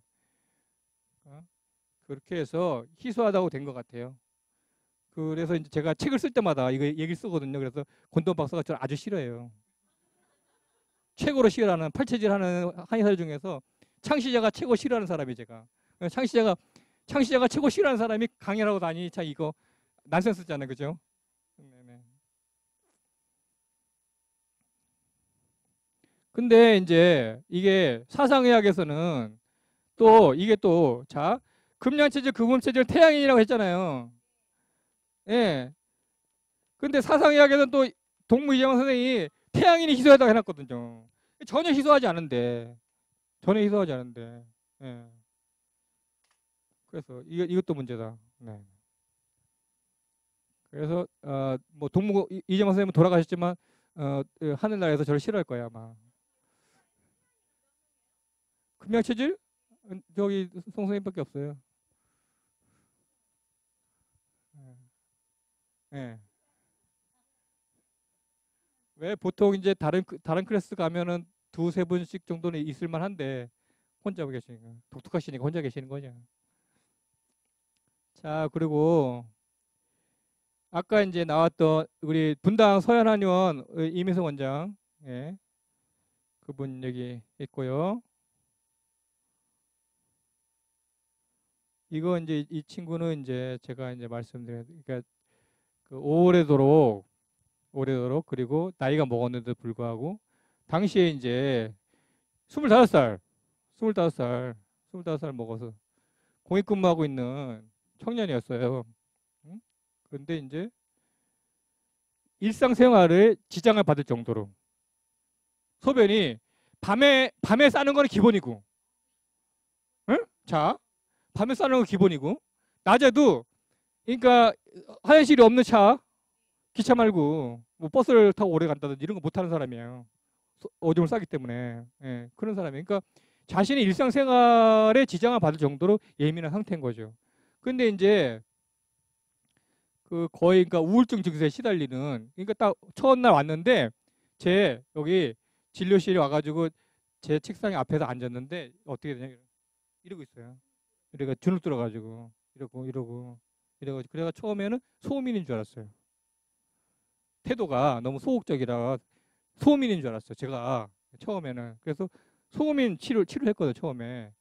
그렇게 해서 희소하다고 된 것 같아요. 그래서 이제 제가 책을 쓸 때마다 이거 얘기를 쓰거든요. 그래서 권도원 박사가 저를 아주 싫어해요. 최고로 싫어하는 팔체질 하는 한의사 중에서 창시자가 최고 싫어하는 사람이 제가. 창시자가 최고 싫어하는 사람이 강연하고 다니니 참 이거 난센스잖아요, 그죠? 네네. 근데 이제 이게 사상의학에서는 자, 금양체질, 금음체질, 태양인이라고 했잖아요. 예. 근데 사상의학에서는 또 동무 이재만 선생이 태양인이 희소하다고 해놨거든요. 전혀 희소하지 않은데. 예. 그래서 이것도 문제다. 네. 그래서 뭐 동무 이재만 선생님은 돌아가셨지만 하늘나라에서 저를 싫어할 거야 아마. 금양체질? 저기 송 선생님밖에 없어요. 예. 왜 보통 이제 다른 클래스 가면은 두세 분씩 정도는 있을 만한데 혼자 계시니까 독특하시니까 혼자 계시는 거냐. 자, 그리고 아까 이제 나왔던 우리 분당 서현한 의원 이미성 원장, 예, 그분 여기 있고요. 이거 이제 이 친구는 이제 제가 이제 말씀드린, 그러니까 그 오래도록 그리고 나이가 먹었는데도 불구하고 당시에 이제 25살, 25살, 25살 먹어서 공익근무하고 있는 청년이었어요. 응? 그런데 이제 일상생활에 지장을 받을 정도로 소변이 밤에 싸는 거는 기본이고, 응? 자, 밤에 싸는 건 기본이고, 낮에도 그러니까 화장실이 없는 차, 기차 말고 뭐 버스를 타고 오래 간다든지 이런 거 못 하는 사람이에요. 오줌을 싸기 때문에. 예, 그런 사람이에요. 그러니까 자신의 일상생활에 지장을 받을 정도로 예민한 상태인 거죠. 근데 이제 그 거의 그러니까 우울증 증세에 시달리는, 그러니까 딱 첫날 왔는데 제 여기 진료실에 와가지고 제 책상 앞에서 앉았는데 어떻게 되냐 이러고 있어요. 그래가 주눅 들어가지고 이러고 그래가 처음에는 소음인인 줄 알았어요. 태도가 너무 소극적이라 소음인인 줄 알았어요. 제가 처음에는. 그래서 소음인 치료했거든요. 처음에.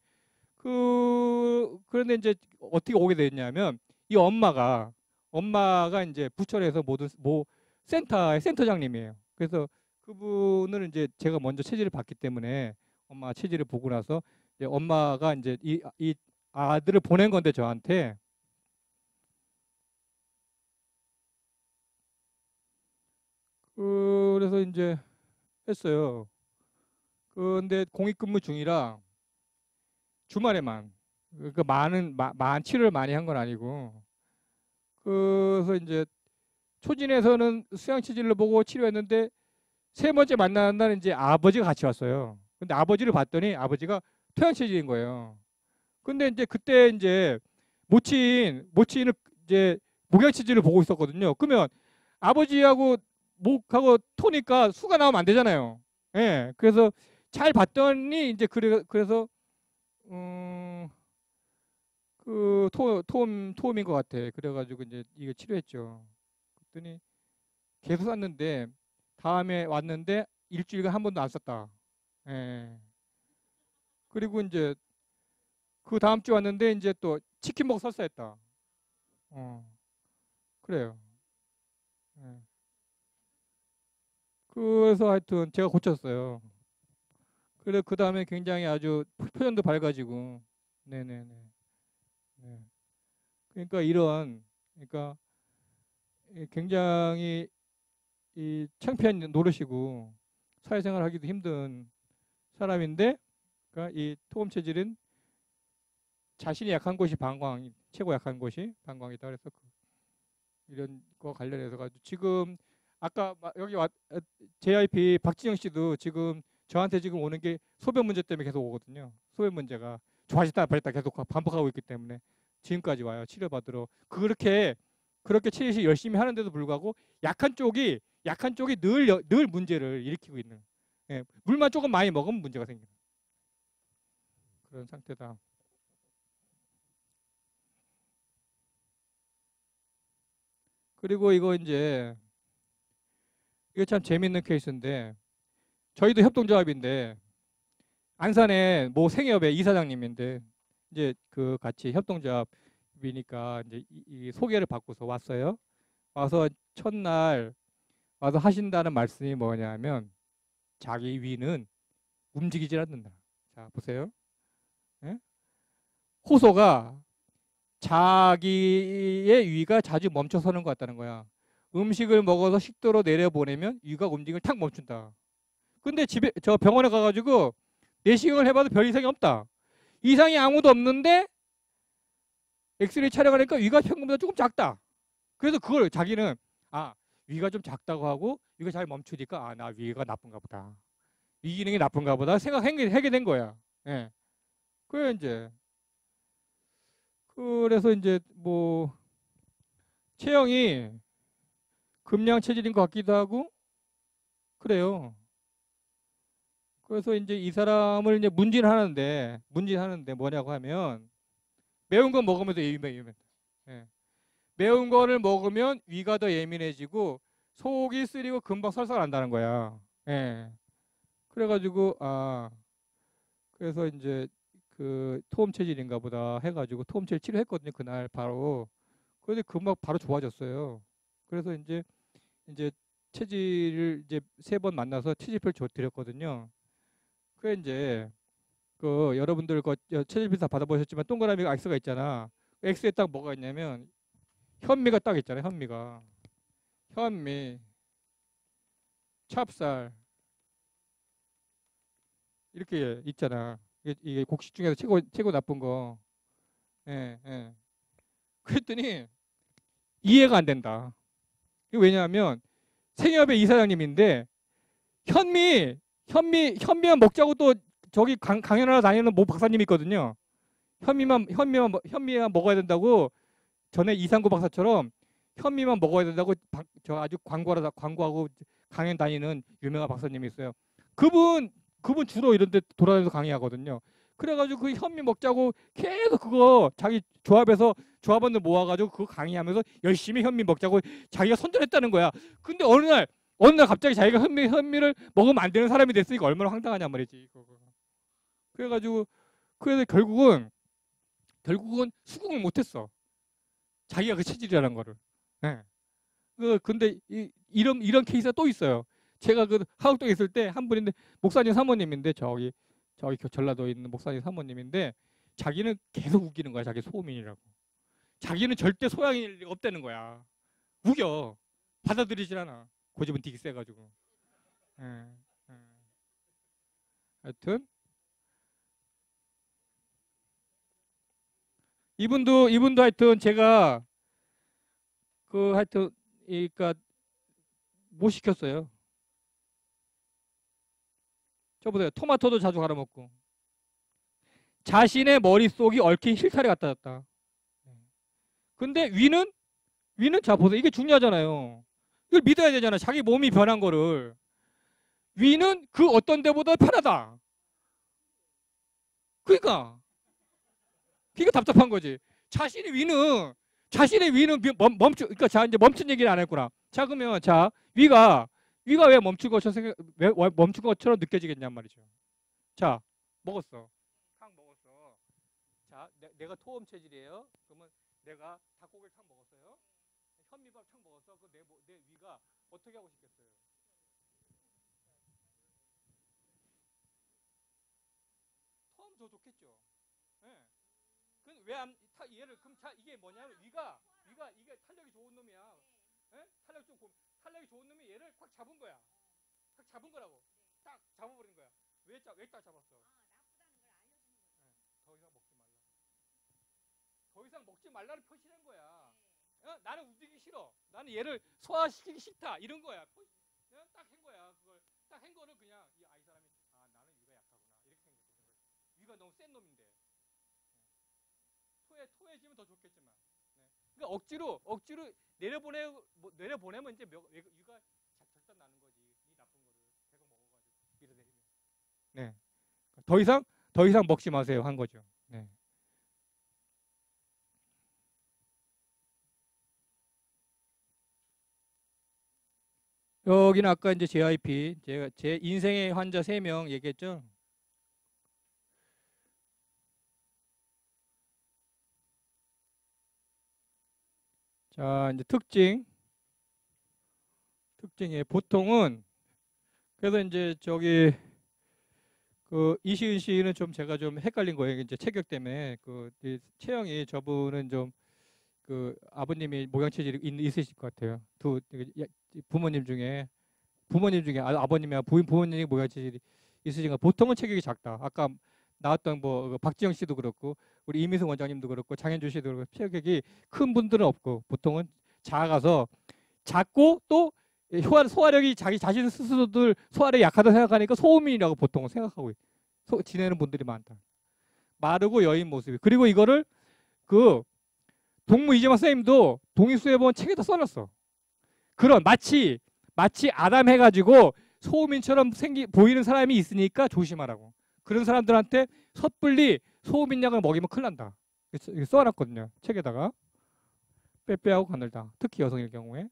그런데 이제 어떻게 오게 됐냐면 이 엄마가 이제 부천에서 모든 뭐 센터의 센터장님이에요. 그래서 그분을 이제 제가 먼저 체질을 봤기 때문에 엄마 체질을 보고 나서 이제 엄마가 이제 이 아들을 보낸 건데 저한테 그래서 이제 했어요. 그런데 공익근무 중이라 주말에만, 그러니까 많은 치료를 많이 한 건 아니고, 그래서 이제 초진에서는 수양 체질을 보고 치료했는데 세 번째 만나는 날은 이제 아버지가 같이 왔어요. 근데 아버지를 봤더니 아버지가 토양 체질인 거예요. 근데 이제 그때 이제 모친을 이제 목양 체질을 보고 있었거든요. 그러면 아버지하고 목하고 토니까 수가 나오면 안 되잖아요. 예. 그래서 잘 봤더니 이제 그래서 그 토음인 것 같아. 그래가지고 이제 이거 치료했죠. 그랬더니 계속 쐈는데 다음에 왔는데 일주일간 한 번도 안 썼다. 예. 그리고 이제 그 다음 주 왔는데 이제 또 치킨 먹어 설사 했다. 어, 그래요. 예. 그래서 하여튼 제가 고쳤어요. 그래 그 다음에 굉장히 아주 표정도 밝아지고, 네네네. 네. 그러니까 그러니까 굉장히 이 창피한 노릇이고 사회생활 하기도 힘든 사람인데, 그러니까 이 토음 체질은 자신이 약한 곳이 방광, 최고 약한 곳이 방광이다. 그래서 이런 거 관련해서 가지고 지금 아까 여기 JIP 박진영 씨도 지금 저한테 지금 오는 게 소변 문제 때문에 계속 오거든요. 소변 문제가 좋아졌다 말했다 계속 반복하고 있기 때문에 지금까지 와요. 치료받으러. 그렇게 치료시 열심히 하는데도 불구하고 약한 쪽이 늘 문제를 일으키고 있는. 예, 물만 조금 많이 먹으면 문제가 생기는 그런 상태다. 그리고 이거 참 재밌는 케이스인데 저희도 협동조합인데 안산에 모 생협의 이사장님인데 이제 그 같이 협동조합이니까 이제 이 소개를 받고서 왔어요. 와서 첫날 와서 하신다는 말씀이 뭐냐면 자기 위는 움직이질 않는다. 자 보세요. 예? 호소가 자기의 위가 자주 멈춰서는 것 같다는 거야. 음식을 먹어서 식도로 내려보내면 위가 움직임을 탁 멈춘다. 근데 저 병원에 가가지고 내시경을 해봐도 별 이상이 없다. 이상이 아무도 없는데 엑스레이 촬영하니까 위가 평균보다 조금 작다. 그래서 그걸 자기는 위가 좀 작다고 하고 위가 잘 멈추니까 나 위가 나쁜가 보다. 위 기능이 나쁜가 보다 생각하게 된 거야. 예. 그래 이제 그래서 이제 뭐 체형이 금양 체질인 것 같기도 하고 그래요. 그래서 이제 이 사람을 이제 문진하는데 뭐냐고 하면 매운 거 먹으면서 예민해. 예. 매운 거를 먹으면 위가 더 예민해지고 속이 쓰리고 금방 설사가 난다는 거야. 예. 그래가지고 그래서 이제 그 토음 체질인가 보다 해가지고 토음 체질 치료했거든요. 그날 바로. 그런데 금방 바로 좋아졌어요. 그래서 이제 체질을 이제 3번 만나서 체질표를 드렸거든요. 그래 이제 그 여러분들 그 체질표 다 받아보셨지만 동그라미가 X가 있잖아. X에 딱 뭐가 있냐면 현미가 딱 있잖아요. 현미, 찹쌀 이렇게 있잖아. 이게 곡식 중에서 최고 나쁜 거. 예, 예. 그랬더니 이해가 안 된다. 왜냐하면 생협의 이사장님인데 현미만 먹자고 또 저기 강연하러 다니는 모 박사님이 있거든요. 현미만 먹어야 된다고 전에 이상구 박사처럼 현미만 먹어야 된다고 저 아주 광고하고 강연 다니는 유명한 박사님이 있어요. 그분 주로 이런 데 돌아다니면서 강의하거든요. 그래가지고 그 현미 먹자고 계속 그거 자기 조합원들 모아가지고 그거 강의하면서 열심히 현미 먹자고 자기가 선전했다는 거야. 근데 어느 날 갑자기 자기가 현미를 먹으면 안 되는 사람이 됐으니까 얼마나 황당하냐 말이지. 그래서 결국은 수긍을 못했어. 자기가 그 체질이라는 거를. 네. 근데 이런 케이스가 또 있어요. 제가 그 하곡동에 있을 때 한 분인데 목사님 사모님인데 저기 전라도에 있는 목사님 사모님인데 자기는 계속 웃기는 거야. 자기 소민이라고. 자기는 절대 소양일 리가 없다는 거야. 우겨. 받아들이질 않아. 고집은 되게 세가지고. 하여튼 이분도 하여튼 제가 그러니까 못 시켰어요. 저보세요. 토마토도 자주 갈아 먹고 자신의 머릿속이 얽힌 실타래 갖다 놨다. 근데 위는 자 보세요. 이게 중요하잖아요. 이걸 믿어야 되잖아. 자기 몸이 변한 거를. 위는 그 어떤 데보다 편하다. 그러니까 답답한 거지. 자신의 위는 그러니까 자 이제 멈춘 얘기를 안 했구나. 자 그러면 위가 왜 멈춘 것처럼 느껴지겠냔 말이죠. 자 먹었어. 탕 먹었어. 자 내가 토음 체질이에요. 그러면 내가 닭고기를 탕 먹었어요. 현미밥 탕 먹었어. 그 내 위가 어떻게 하고 싶겠어요? 토음 더 좋겠죠. 네. 얘를 그럼 이게 뭐냐면 위가 이게 탄력이 좋은 놈이야. 예? 탄력이 좋은 놈이 얘를 꽉 잡은 거야. 꽉 잡은 거라고. 딱 잡아버린 거야. 왜 딱 잡았어? 더 이상 먹지 말라. 더 이상 먹지 말라를 표시한 거야. 나는 움직이기 싫어. 나는 얘를 소화시키기 싫다. 이런 거야. 그냥 딱 한 거야. 그걸 딱 한 거를 그냥 이 사람이 나는 위가 약하구나. 이렇게 생겼거든. 위가 너무 센 놈인데. 토해지면 더 좋겠지만. 네. 그러니까 억지로 내려보내면 이제 위가 절단 나는 거지. 이 나쁜 거를 계속 먹어가지고 밀어내리면. 네. 더 이상 먹지 마세요 한 거죠. 네. 여기는 아까 이제 JIP 제가 제 인생의 환자 3명 얘기했죠. 자, 이제 특징이 보통은 그래서 이제 그 이시은 씨는 좀 제가 좀 헷갈린 거예요. 이제 체격 때문에 그 체형이 저분은 좀 그 아버님이 모양 체질이 있으실 것 같아요. 부모님 중에 아버님이나 부모님이 모양 체질이 있으신가. 보통은 체격이 작다. 아까 나왔던 뭐 박지영 씨도 그렇고 우리 이미승 원장님도 그렇고 장현주 씨도 그렇고 체격이 큰 분들은 없고 보통은 작고 또 소화력이 자기 자신 스스로들 소화력이 약하다 생각하니까 소음인이라고 보통 생각하고 지내는 분들이 많다. 마르고 여인 모습이. 그리고 이거를 그 동무 이재만 선생님도 동의수에 보면 책에다 써놨어. 그런 마치 아담 해가지고 소음인처럼 보이는 사람이 있으니까 조심하라고. 그런 사람들한테 섣불리 소음인 약을 먹이면 큰일 난다. 이렇게 써놨거든요. 책에다가. 빼빼하고 가늘다. 특히 여성일 경우에.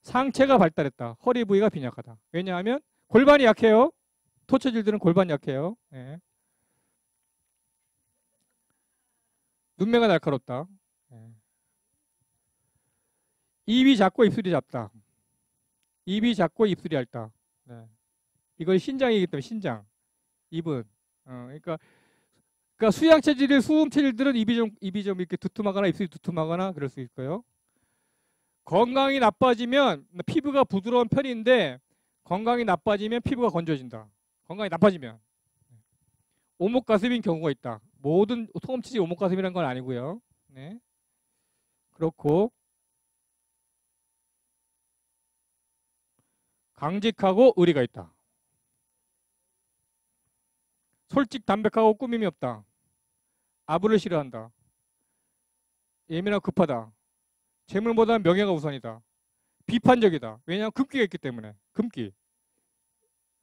상체가 발달했다. 허리 부위가 빈약하다. 왜냐하면 골반이 약해요. 토체질들은 골반이 약해요. 예. 눈매가 날카롭다. 예. 입이 작고 입술이 작다. 입이 작고 입술이 얇다. 네. 이건 신장이기 때문에 신장. 입은. 그러니까 수양 체질의 수음 체질들은 입이 좀 이렇게 두툼하거나 입술이 두툼하거나 그럴 수 있고요. 건강이 나빠지면 피부가 부드러운 편인데 건강이 나빠지면 피부가 건조해진다. 건강이 나빠지면 오목가슴인 경우가 있다. 모든 소음 체질이 오목가슴이라는 건 아니고요. 네. 그렇고 강직하고 의리가 있다. 솔직 담백하고 꾸밈이 없다. 아부를 싫어한다. 예민하고 급하다. 재물보다는 명예가 우선이다. 비판적이다. 왜냐하면 금기가 있기 때문에. 금기.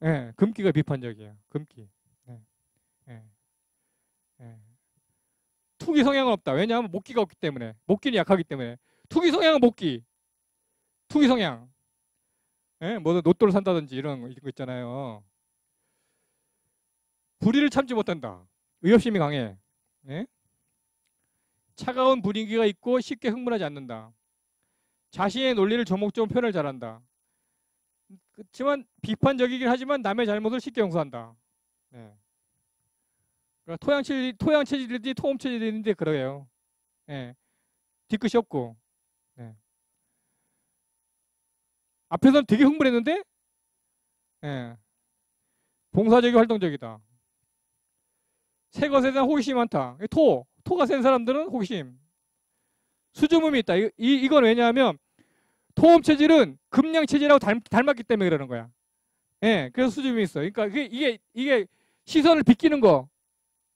예, 금기가 비판적이에요. 금기. 예, 예, 예. 투기 성향은 없다. 왜냐하면 목기가 없기 때문에. 목기는 약하기 때문에. 투기 성향은 목기. 투기 성향. 예, 뭐 로또를 산다든지 이런 거 있잖아요. 불의를 참지 못한다. 의협심이 강해. 예? 차가운 분위기가 있고 쉽게 흥분하지 않는다. 자신의 논리를 조목조목 표현을 잘한다. 그렇지만 비판적이긴 하지만 남의 잘못을 쉽게 용서한다. 네. 그러니까 토양 체질이든지 토음 체질인데 그래요. 네. 뒤끝이 없고. 네. 앞에서는 되게 흥분했는데 네. 봉사적이고 활동적이다. 새 것에 대한 호기심이 많다. 토가 센 사람들은 호기심. 수줍음이 있다. 이건 왜냐하면 토음 체질은 금양 체질하고 닮았기 때문에 그러는 거야. 예, 그래서 수줍음이 있어. 그러니까 이게 시선을 비끼는 거.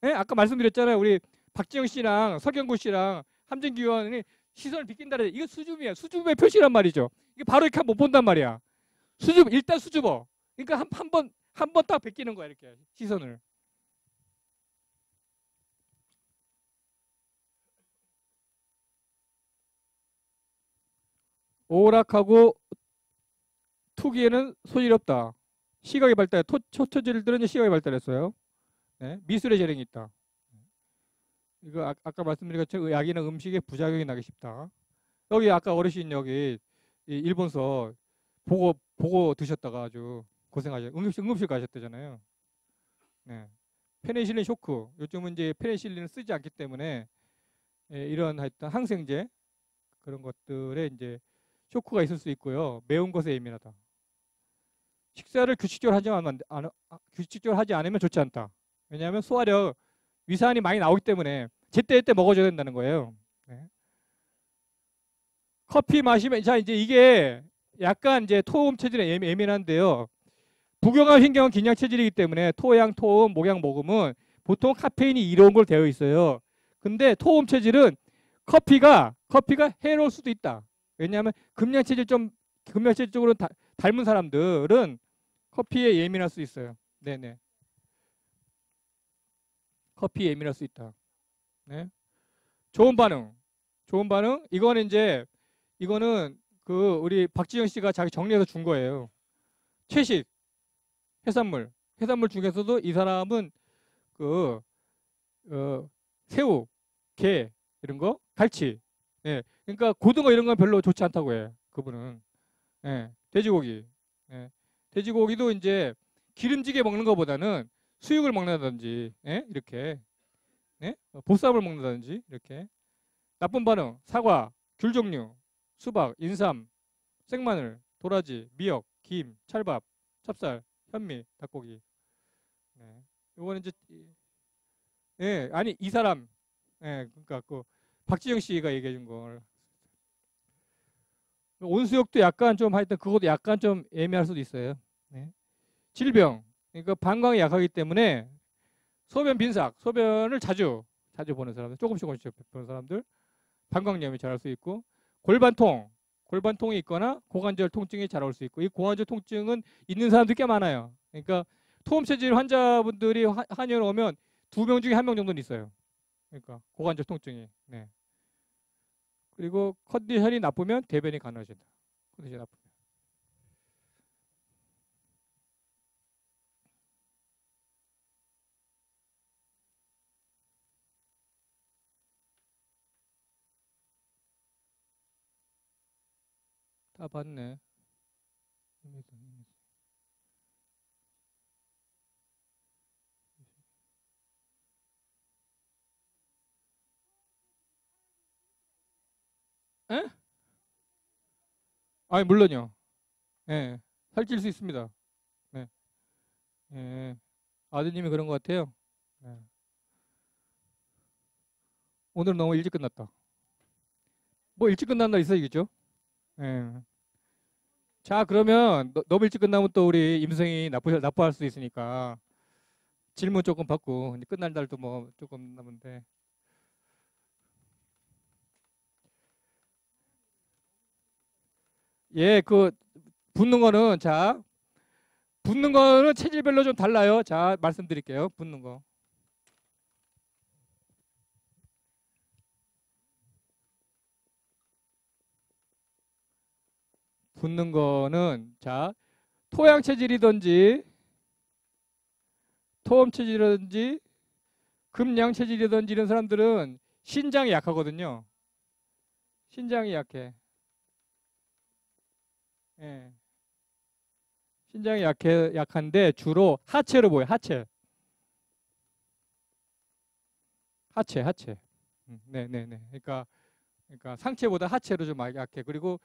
예? 아까 말씀드렸잖아요. 우리 박지영 씨랑 서경구 씨랑 함진기 의원이 시선을 비낀다. 이거 수줍음이야. 수줍음의 표시란 말이죠. 이게 바로 이렇게 못 본단 말이야. 일단 수줍어. 그러니까 한 번 딱 베끼는 거야. 이렇게 시선을. 오락하고 투기에는 소질이 없다. 시각이 발달, 토체질들은 시각이 발달했어요. 네? 미술의 재능이 있다. 이거 아까 말씀드린 것처럼 약이나 음식에 부작용이 나기 쉽다. 여기 아까 어르신 여기 일본서 보고 드셨다가 아주 응급실 가셨다잖아요. 네. 페니실린 쇼크. 요즘은 이제 페니실린을 쓰지 않기 때문에 이런 하여튼 항생제 그런 것들에 이제 쇼크가 있을 수 있고요. 매운 것에 예민하다. 식사를 규칙적으로 하지 않으면 좋지 않다. 왜냐하면 소화력, 위산이 많이 나오기 때문에 제때제때 먹어줘야 된다는 거예요. 네. 커피 마시면 자 이제 이게 약간 이제 토음 체질에 예민한데요. 부경화 신경은 긴장 체질이기 때문에 토양, 토음, 목양, 모금은 보통 카페인이 이로운 걸 되어 있어요. 근데 토음 체질은 커피가 해로울 수도 있다. 왜냐하면 금양 체질 쪽으로 닮은 사람들은 커피에 예민할 수 있어요. 네네. 커피에 예민할 수 있다. 네. 좋은 반응. 이거는 우리 박지영 씨가 자기 정리해서 준 거예요. 채식, 해산물 중에서도 이 사람은 새우, 게 이런 거, 갈치. 예. 그러니까 고등어 이런 건 별로 좋지 않다고 해요. 그분은. 예. 돼지고기. 예. 돼지고기도 이제 기름지게 먹는 것보다는 수육을 먹는다든지, 예? 이렇게, 예? 보쌈을 먹는다든지, 이렇게. 나쁜 반응, 사과, 귤 종류, 수박, 인삼, 생마늘, 도라지, 미역, 김, 찰밥, 찹쌀, 현미, 닭고기. 네. 요거는 이제, 예, 아니, 이 사람, 예, 그러니까 박지영 씨가 얘기해 준 걸. 온수역도 약간 좀 하여튼 그것도 약간 좀 애매할 수도 있어요. 네. 질병. 그러니까 방광이 약하기 때문에 소변 빈삭, 소변을 자주 보는 사람들, 조금씩 보는 사람들, 방광염이 잘할 수 있고 골반통 골반통이 있거나 고관절 통증이 잘 올 수 있고, 이 고관절 통증은 있는 사람들이 꽤 많아요. 그러니까 토음 체질 환자분들이 한의원 오면 2명 중에 1명 정도는 있어요. 그러니까 고관절 통증이. 네. 그리고 컨디션이 나쁘면 대변이 가능해진다. 컨디션이 나쁘면. 다 봤네. 에? 아니 물론요. 예. 살찔 수 있습니다. 네. 예. 아드님이 그런 것 같아요. 네. 오늘 너무 일찍 끝났다. 뭐 일찍 끝난다 있어 이겠죠? 예. 자 그러면 너무 일찍 끝나면 또 우리 임성이 나빠할 수 있으니까 질문 조금 받고 이제 끝날 날도 뭐 조금 남은데. 예, 그 붙는 거는 체질별로 좀 달라요. 자 말씀드릴게요. 붙는 거. 붙는 거는 자 토양 체질이든지 토음 체질이든지 금양 체질이든지 이런 사람들은 신장이 약하거든요. 신장이 약해. 예. 신장이 약한데 주로 하체로 보여. 하체. 네네네. 그러니까 상체보다 하체로 좀 약해. 그리고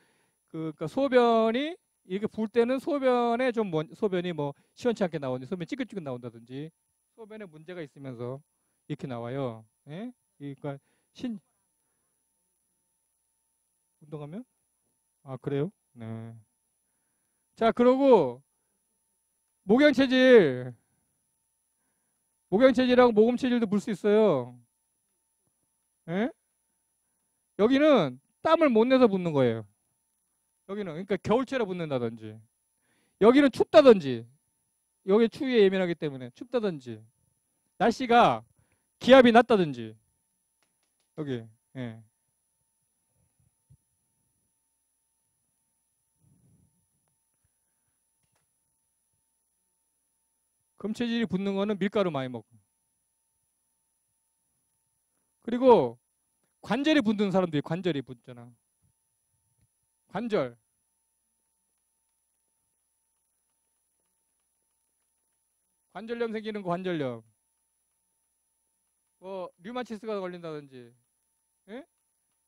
그러니까 소변이 이렇게 불 때는 소변에 좀 소변이 뭐 시원치 않게 나오는지 소변이 찌글찌글 나온다든지 소변에 문제가 있으면서 이렇게 나와요. 예? 그러니까 신 운동하면 아 그래요? 네. 자 그러고 목양 체질 목양체질하고 모금체질도 볼 수 있어요. 예? 여기는 땀을 못 내서 붓는 거예요. 여기는 그러니까 겨울철에 붓는다든지 여기는 춥다든지 여기 추위에 예민하기 때문에 춥다든지 날씨가 기압이 낮다든지 여기 예. 금체질이 붓는 거는 밀가루 많이 먹고 그리고 관절이 붓는 사람들이 관절이 붓잖아. 관절 관절염 생기는 거 관절염 뭐 류마티스가 걸린다든지 예?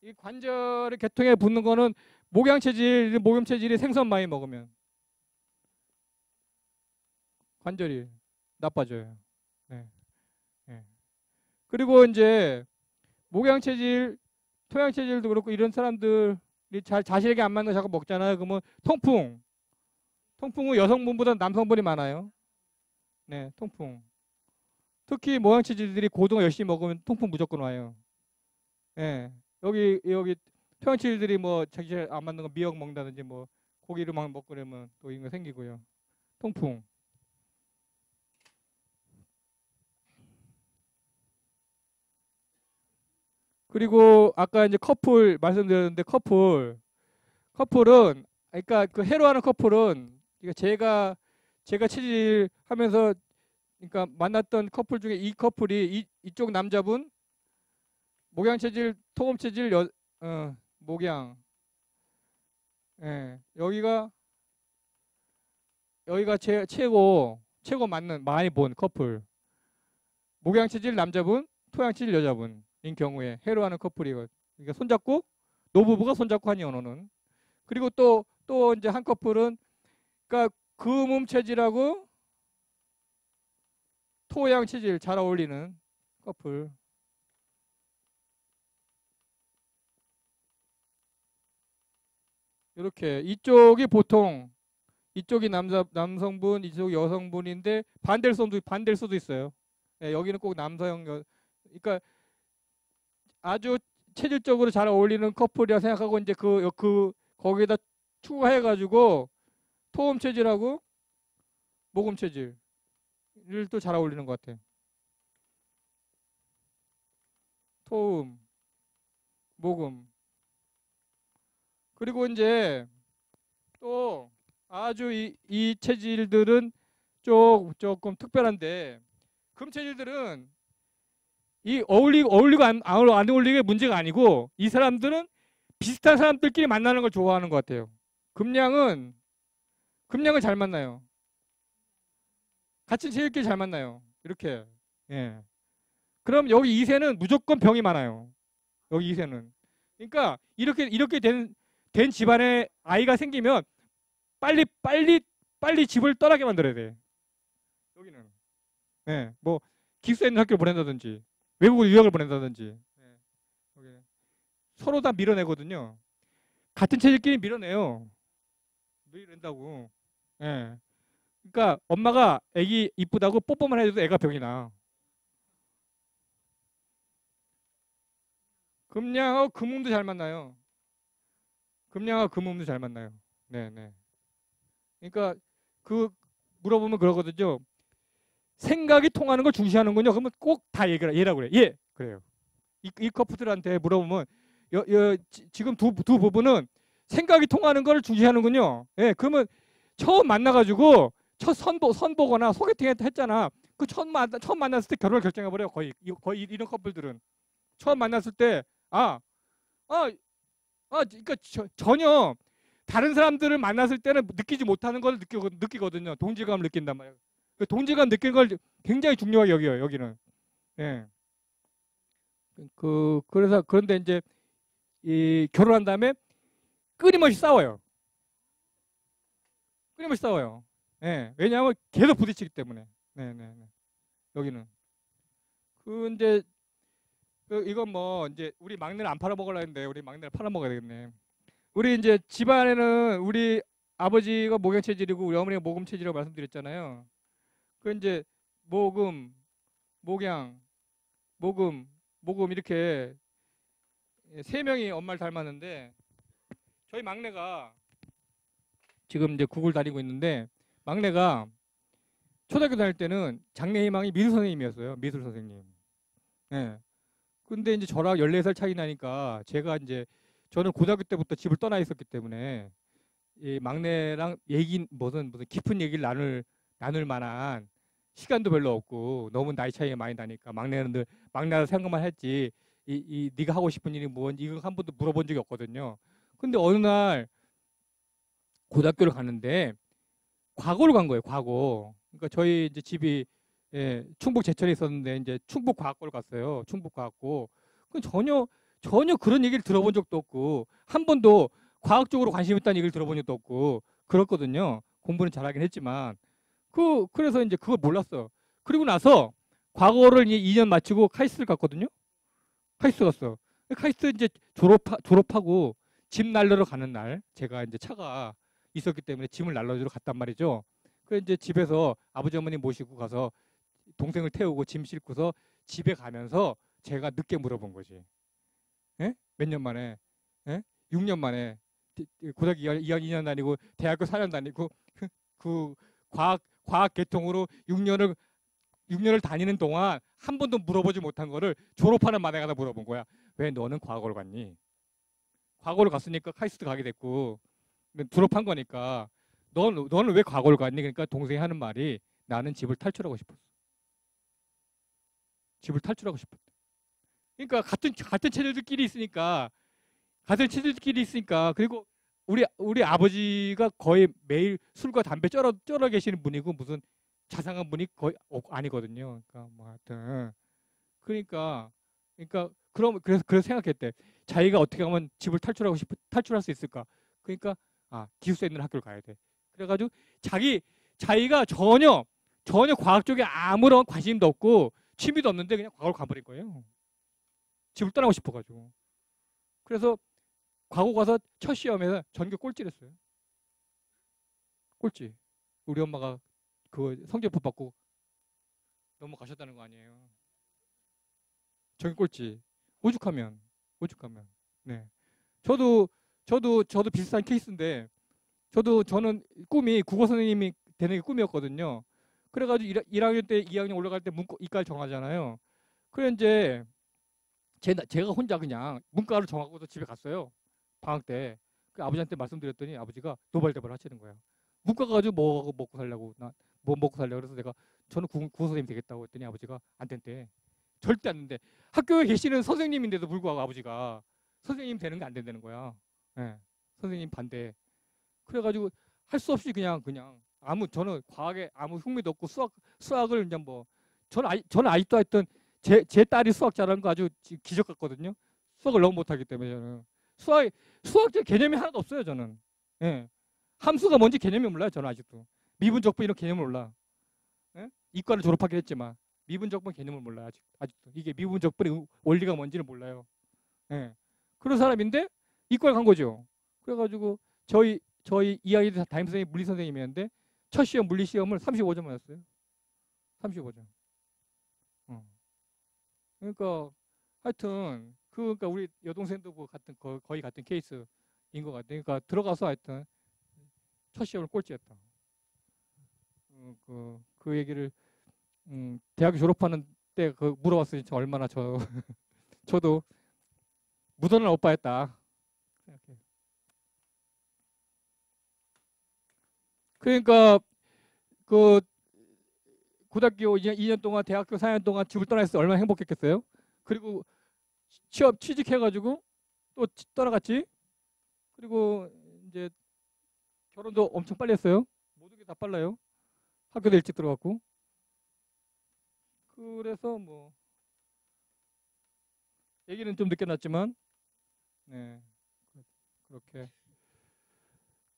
이 관절의 계통에 붓는 거는 목염체질이 생선 많이 먹으면 관절이 나빠져요. 네. 네. 그리고 이제 목양체질, 토양체질도 그렇고 이런 사람들이 자신에게 안 맞는 거 자꾸 먹잖아요. 그러면 통풍은 여성분보다 남성분이 많아요. 네, 통풍. 특히 모양체질들이 고등어 열심히 먹으면 통풍 무조건 와요. 예. 여기 토양체질들이 뭐 자기 안 맞는 거 미역 먹는다든지 뭐 고기를 막 먹고 그러면 또 이런 거 생기고요. 통풍. 그리고 아까 이제 커플 말씀드렸는데 커플은 그러니까 그 해로하는 커플은 그러니까 제가 체질하면서 그러니까 만났던 커플 중에 이 커플이 이쪽 남자분 목양 체질 토금 체질 목양 예 여기가 최고 맞는 많이 본 커플 목양 체질 남자분 토양 체질 여자분인 경우에 해로하는 커플이거 그러니까 손잡고 노부부가 손잡고 하니 언어는 그리고 또 이제 한 커플은 그러니까 금음 체질하고 토양 체질 잘 어울리는 커플. 이렇게 이쪽이 남성분, 이쪽이 여성분인데 반대일 수도 있어요. 네, 여기는 꼭 그러니까 아주 체질적으로 잘 어울리는 커플이라 생각하고 이제 그 거기에다 추가해가지고 토음 체질하고 모금 체질을 또 잘 어울리는 것 같아요. 토음, 모금. 그리고 이제 또 아주 이 체질들은 조금 특별한데, 금 체질들은 이 어울리고 안 어울리게 문제가 아니고, 이 사람들은 비슷한 사람들끼리 만나는 걸 좋아하는 것 같아요. 금양은 잘 만나요. 같은 체질끼리 잘 만나요. 이렇게. 예. 그럼 여기 2세는 무조건 병이 많아요. 여기 2세는. 그러니까 이렇게 된 집안에 아이가 생기면 빨리 집을 떠나게 만들어야 돼. 여기는. 예. 뭐 기숙사 있는 학교를 보낸다든지 외국으로 유학을 보낸다든지. 예. 여기. 서로 다 밀어내거든요. 같은 체질끼리 밀어내요. 밀어낸다고. 예. 그러니까 엄마가 애기 이쁘다고 뽀뽀만 해도 애가 병이 나. 금양하고 금음도 잘 만나요. 금양하고 금음도 잘 만나요. 네네. 그러니까 그 물어보면 그러거든요. 생각이 통하는 걸 중시하는군요. 그러면 꼭 다 얘라고 그래. 예, 그래요. 이 커플들한테 물어보면 지금 두 부부는 생각이 통하는 걸 중시하는군요. 예, 그러면 처음 만나가지고 첫 선보거나 소개팅 했잖아. 그 처음 만났을 때 결혼을 결정해버려요. 거의 이런 커플들은 처음 만났을 때 아, 아, 그러니까 전혀 다른 사람들을 만났을 때는 느끼지 못하는 걸 느끼거든요. 동질감을 느낀단 말이에요. 그 동질감 느끼는 걸 굉장히 중요하게 여겨요. 여기는. 예. 그래서 그런데 이제 이 결혼한 다음에 끊임없이 싸워요. 끊임없이 싸워요. 예. 왜냐하면 계속 부딪히기 때문에. 네, 네, 네. 여기는. 이제 이건 뭐 이제 우리 막내를 안 팔아먹으려 했는데 우리 막내를 팔아먹어야 되겠네. 우리 이제 집안에는 우리 아버지가 목양 체질이고 우리 어머니가 모금 체질이라고 말씀드렸잖아요. 그 이제 모금, 목양, 모금 이렇게 세 명이 엄마를 닮았는데 저희 막내가 지금 이제 국을 다니고 있는데 막내가 초등학교 다닐 때는 장래희망이 미술 선생님이었어요. 미술 선생님. 예. 근데 이제 저랑 14살 차이 나니까 제가 이제 저는 고등학교 때부터 집을 떠나 있었기 때문에 이 막내랑 무슨 깊은 얘기를 나눌 만한 시간도 별로 없고 너무 나이 차이가 많이 나니까 막내는 늘 막내라 생각만 했지 네가 하고 싶은 일이 뭔지 이거 한 번도 물어본 적이 없거든요. 근데 어느 날 고등학교를 가는데 과거로 간 거예요. 과거. 그러니까 저희 이제 집이 충북 제천에 있었는데 이제 충북 과학고를 갔어요. 충북 과학고. 그 전혀 그런 얘기를 들어본 적도 없고 한 번도 과학적으로 관심 있다는 얘기를 들어본 적도 없고 그렇거든요. 공부는 잘하긴 했지만 그래서 이제 그걸 몰랐어. 그리고 나서 과거를 이제 2년 마치고 카이스트를 갔거든요. 카이스트 갔어. 카이스트 이제 졸업하고 집 날르러 가는 날 제가 이제 차가 있었기 때문에 짐을 날라주러 갔단 말이죠. 그래서 이제 집에서 아버지 어머니 모시고 가서 동생을 태우고 짐 싣고서 집에 가면서 제가 늦게 물어본 거지. 예? 몇 년 만에? 예? 6년 만에 고등학교 2년 다니고 대학교 4년 다니고 그 과학 계통으로 6년을 다니는 동안 한 번도 물어보지 못한 거를 졸업하는 만에 가서 물어본 거야. 왜 너는 과거를 갔니? 과거를 갔으니까 카이스트 가게 됐고 졸업한 거니까 너는 왜 과거를 갔니? 그러니까 동생이 하는 말이 나는 집을 탈출하고 싶었어. 집을 탈출하고 싶었대. 그러니까 같은 체질들끼리 있으니까 그리고 우리 아버지가 거의 매일 술과 담배 쩔어 계시는 분이고 무슨 자상한 분이 거의 아니거든요. 그러니까 뭐 하여튼 그러니까 그래서 생각했대. 자기가 어떻게 하면 집을 탈출할 수 있을까? 그러니까 기숙사에 있는 학교를 가야 돼. 그래가지고 자기가 전혀 과학 쪽에 아무런 관심도 없고 취미도 없는데 그냥 과거로 가버린 거예요. 집을 떠나고 싶어가지고. 그래서 과거 가서 첫 시험에서 전교 꼴찌를 했어요. 꼴찌. 우리 엄마가 그 성적표 받고 넘어가셨다는 거 아니에요. 전교 꼴찌. 오죽하면. 네. 저도 저도 비슷한 케이스인데 저는 꿈이 국어 선생님이 되는 게 꿈이었거든요. 그래가지고 1학년 때 2학년 올라갈 때 문과 이과를 정하잖아요. 그래 이제 제가 혼자 그냥 문과를 정하고서 집에 갔어요. 방학 때. 그 아버지한테 말씀드렸더니 아버지가 노발대발 하시는 거예요. 문과 가지고 뭐 먹고 살려고 뭐 먹고 살려고 그래서 내가 저는 국어 선생님 되겠다고 했더니 아버지가 안 된대. 절대 안 된대. 학교에 계시는 선생님인데도 불구하고 아버지가 선생님 되는 게 안 된다는 거야. 예. 선생님 반대. 그래가지고 할 수 없이 그냥 저는 과학에 아무 흥미도 없고 수학을 그냥 뭐 저는 아직도 하여튼 제 딸이 수학 잘하는 거 아주 기적 같거든요. 수학을 너무 못하기 때문에 저는 수학적 개념이 하나도 없어요 저는. 예. 함수가 뭔지 개념이 몰라요 저는 아직도. 미분적분 이런 개념을 몰라. 예? 이과를 졸업하긴 했지만 미분적분 개념을 몰라요 아직도. 이게 미분적분의 원리가 뭔지는 몰라요. 예. 그런 사람인데 이과를 간 거죠. 그래가지고 저희 2학년 때 담임 선생님이 물리 선생님이었는데 첫 시험 물리 시험을 35점 맞았어요. 35점. 그러니까 하여튼 그러니까 우리 여동생도 그 같은 거의 같은 케이스인 것 같아요. 그러니까 들어가서 하여튼 첫 시험을 꼴찌했다. 그 얘기를 대학교 졸업하는 때 물어봤으니 얼마나 저도 묻어난 오빠였다. 그러니까 그 고등학교 2년 동안 대학교 4년 동안 집을 떠나서 얼마나 행복했겠어요. 그리고 취업 취직해가지고 또 떠나갔지. 그리고 이제 결혼도 엄청 빨리 했어요. 모든 게 다 빨라요. 학교도 일찍 들어갔고. 그래서 뭐 얘기는 좀 늦게 났지만 네 그렇게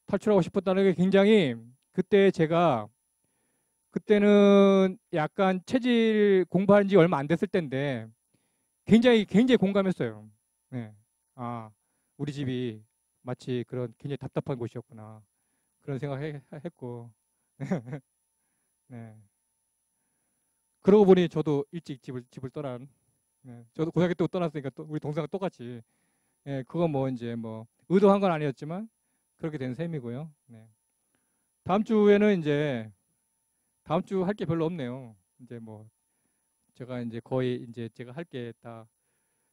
탈출하고 싶었다는 게 굉장히 그때는 약간 체질 공부한 지 얼마 안 됐을 때인데 굉장히 공감했어요. 네. 아, 우리 집이 마치 그런 굉장히 답답한 곳이었구나. 그런 생각했고. 네. 그러고 보니 저도 일찍 집을 떠난. 네. 저도 고등학교 때 떠났으니까 또 우리 동생과 똑같이. 예, 그거 뭐 이제 뭐 의도한 건 아니었지만 그렇게 된 셈이고요. 네. 다음 주에는 이제 다음 주 할 게 별로 없네요. 이제 뭐 제가 이제 거의 이제 제가 할 게 다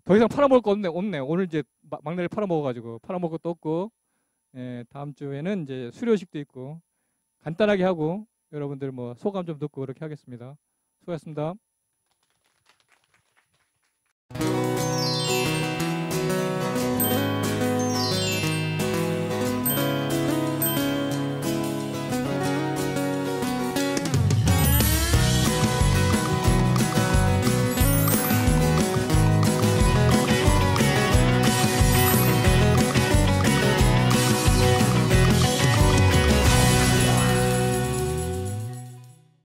더 이상 팔아먹을 거 없네. 오늘 이제 막내를 팔아먹어가지고 팔아먹을 것도 없고, 예, 다음 주에는 이제 수료식도 있고 간단하게 하고 여러분들 뭐 소감 좀 듣고 그렇게 하겠습니다. 수고하셨습니다.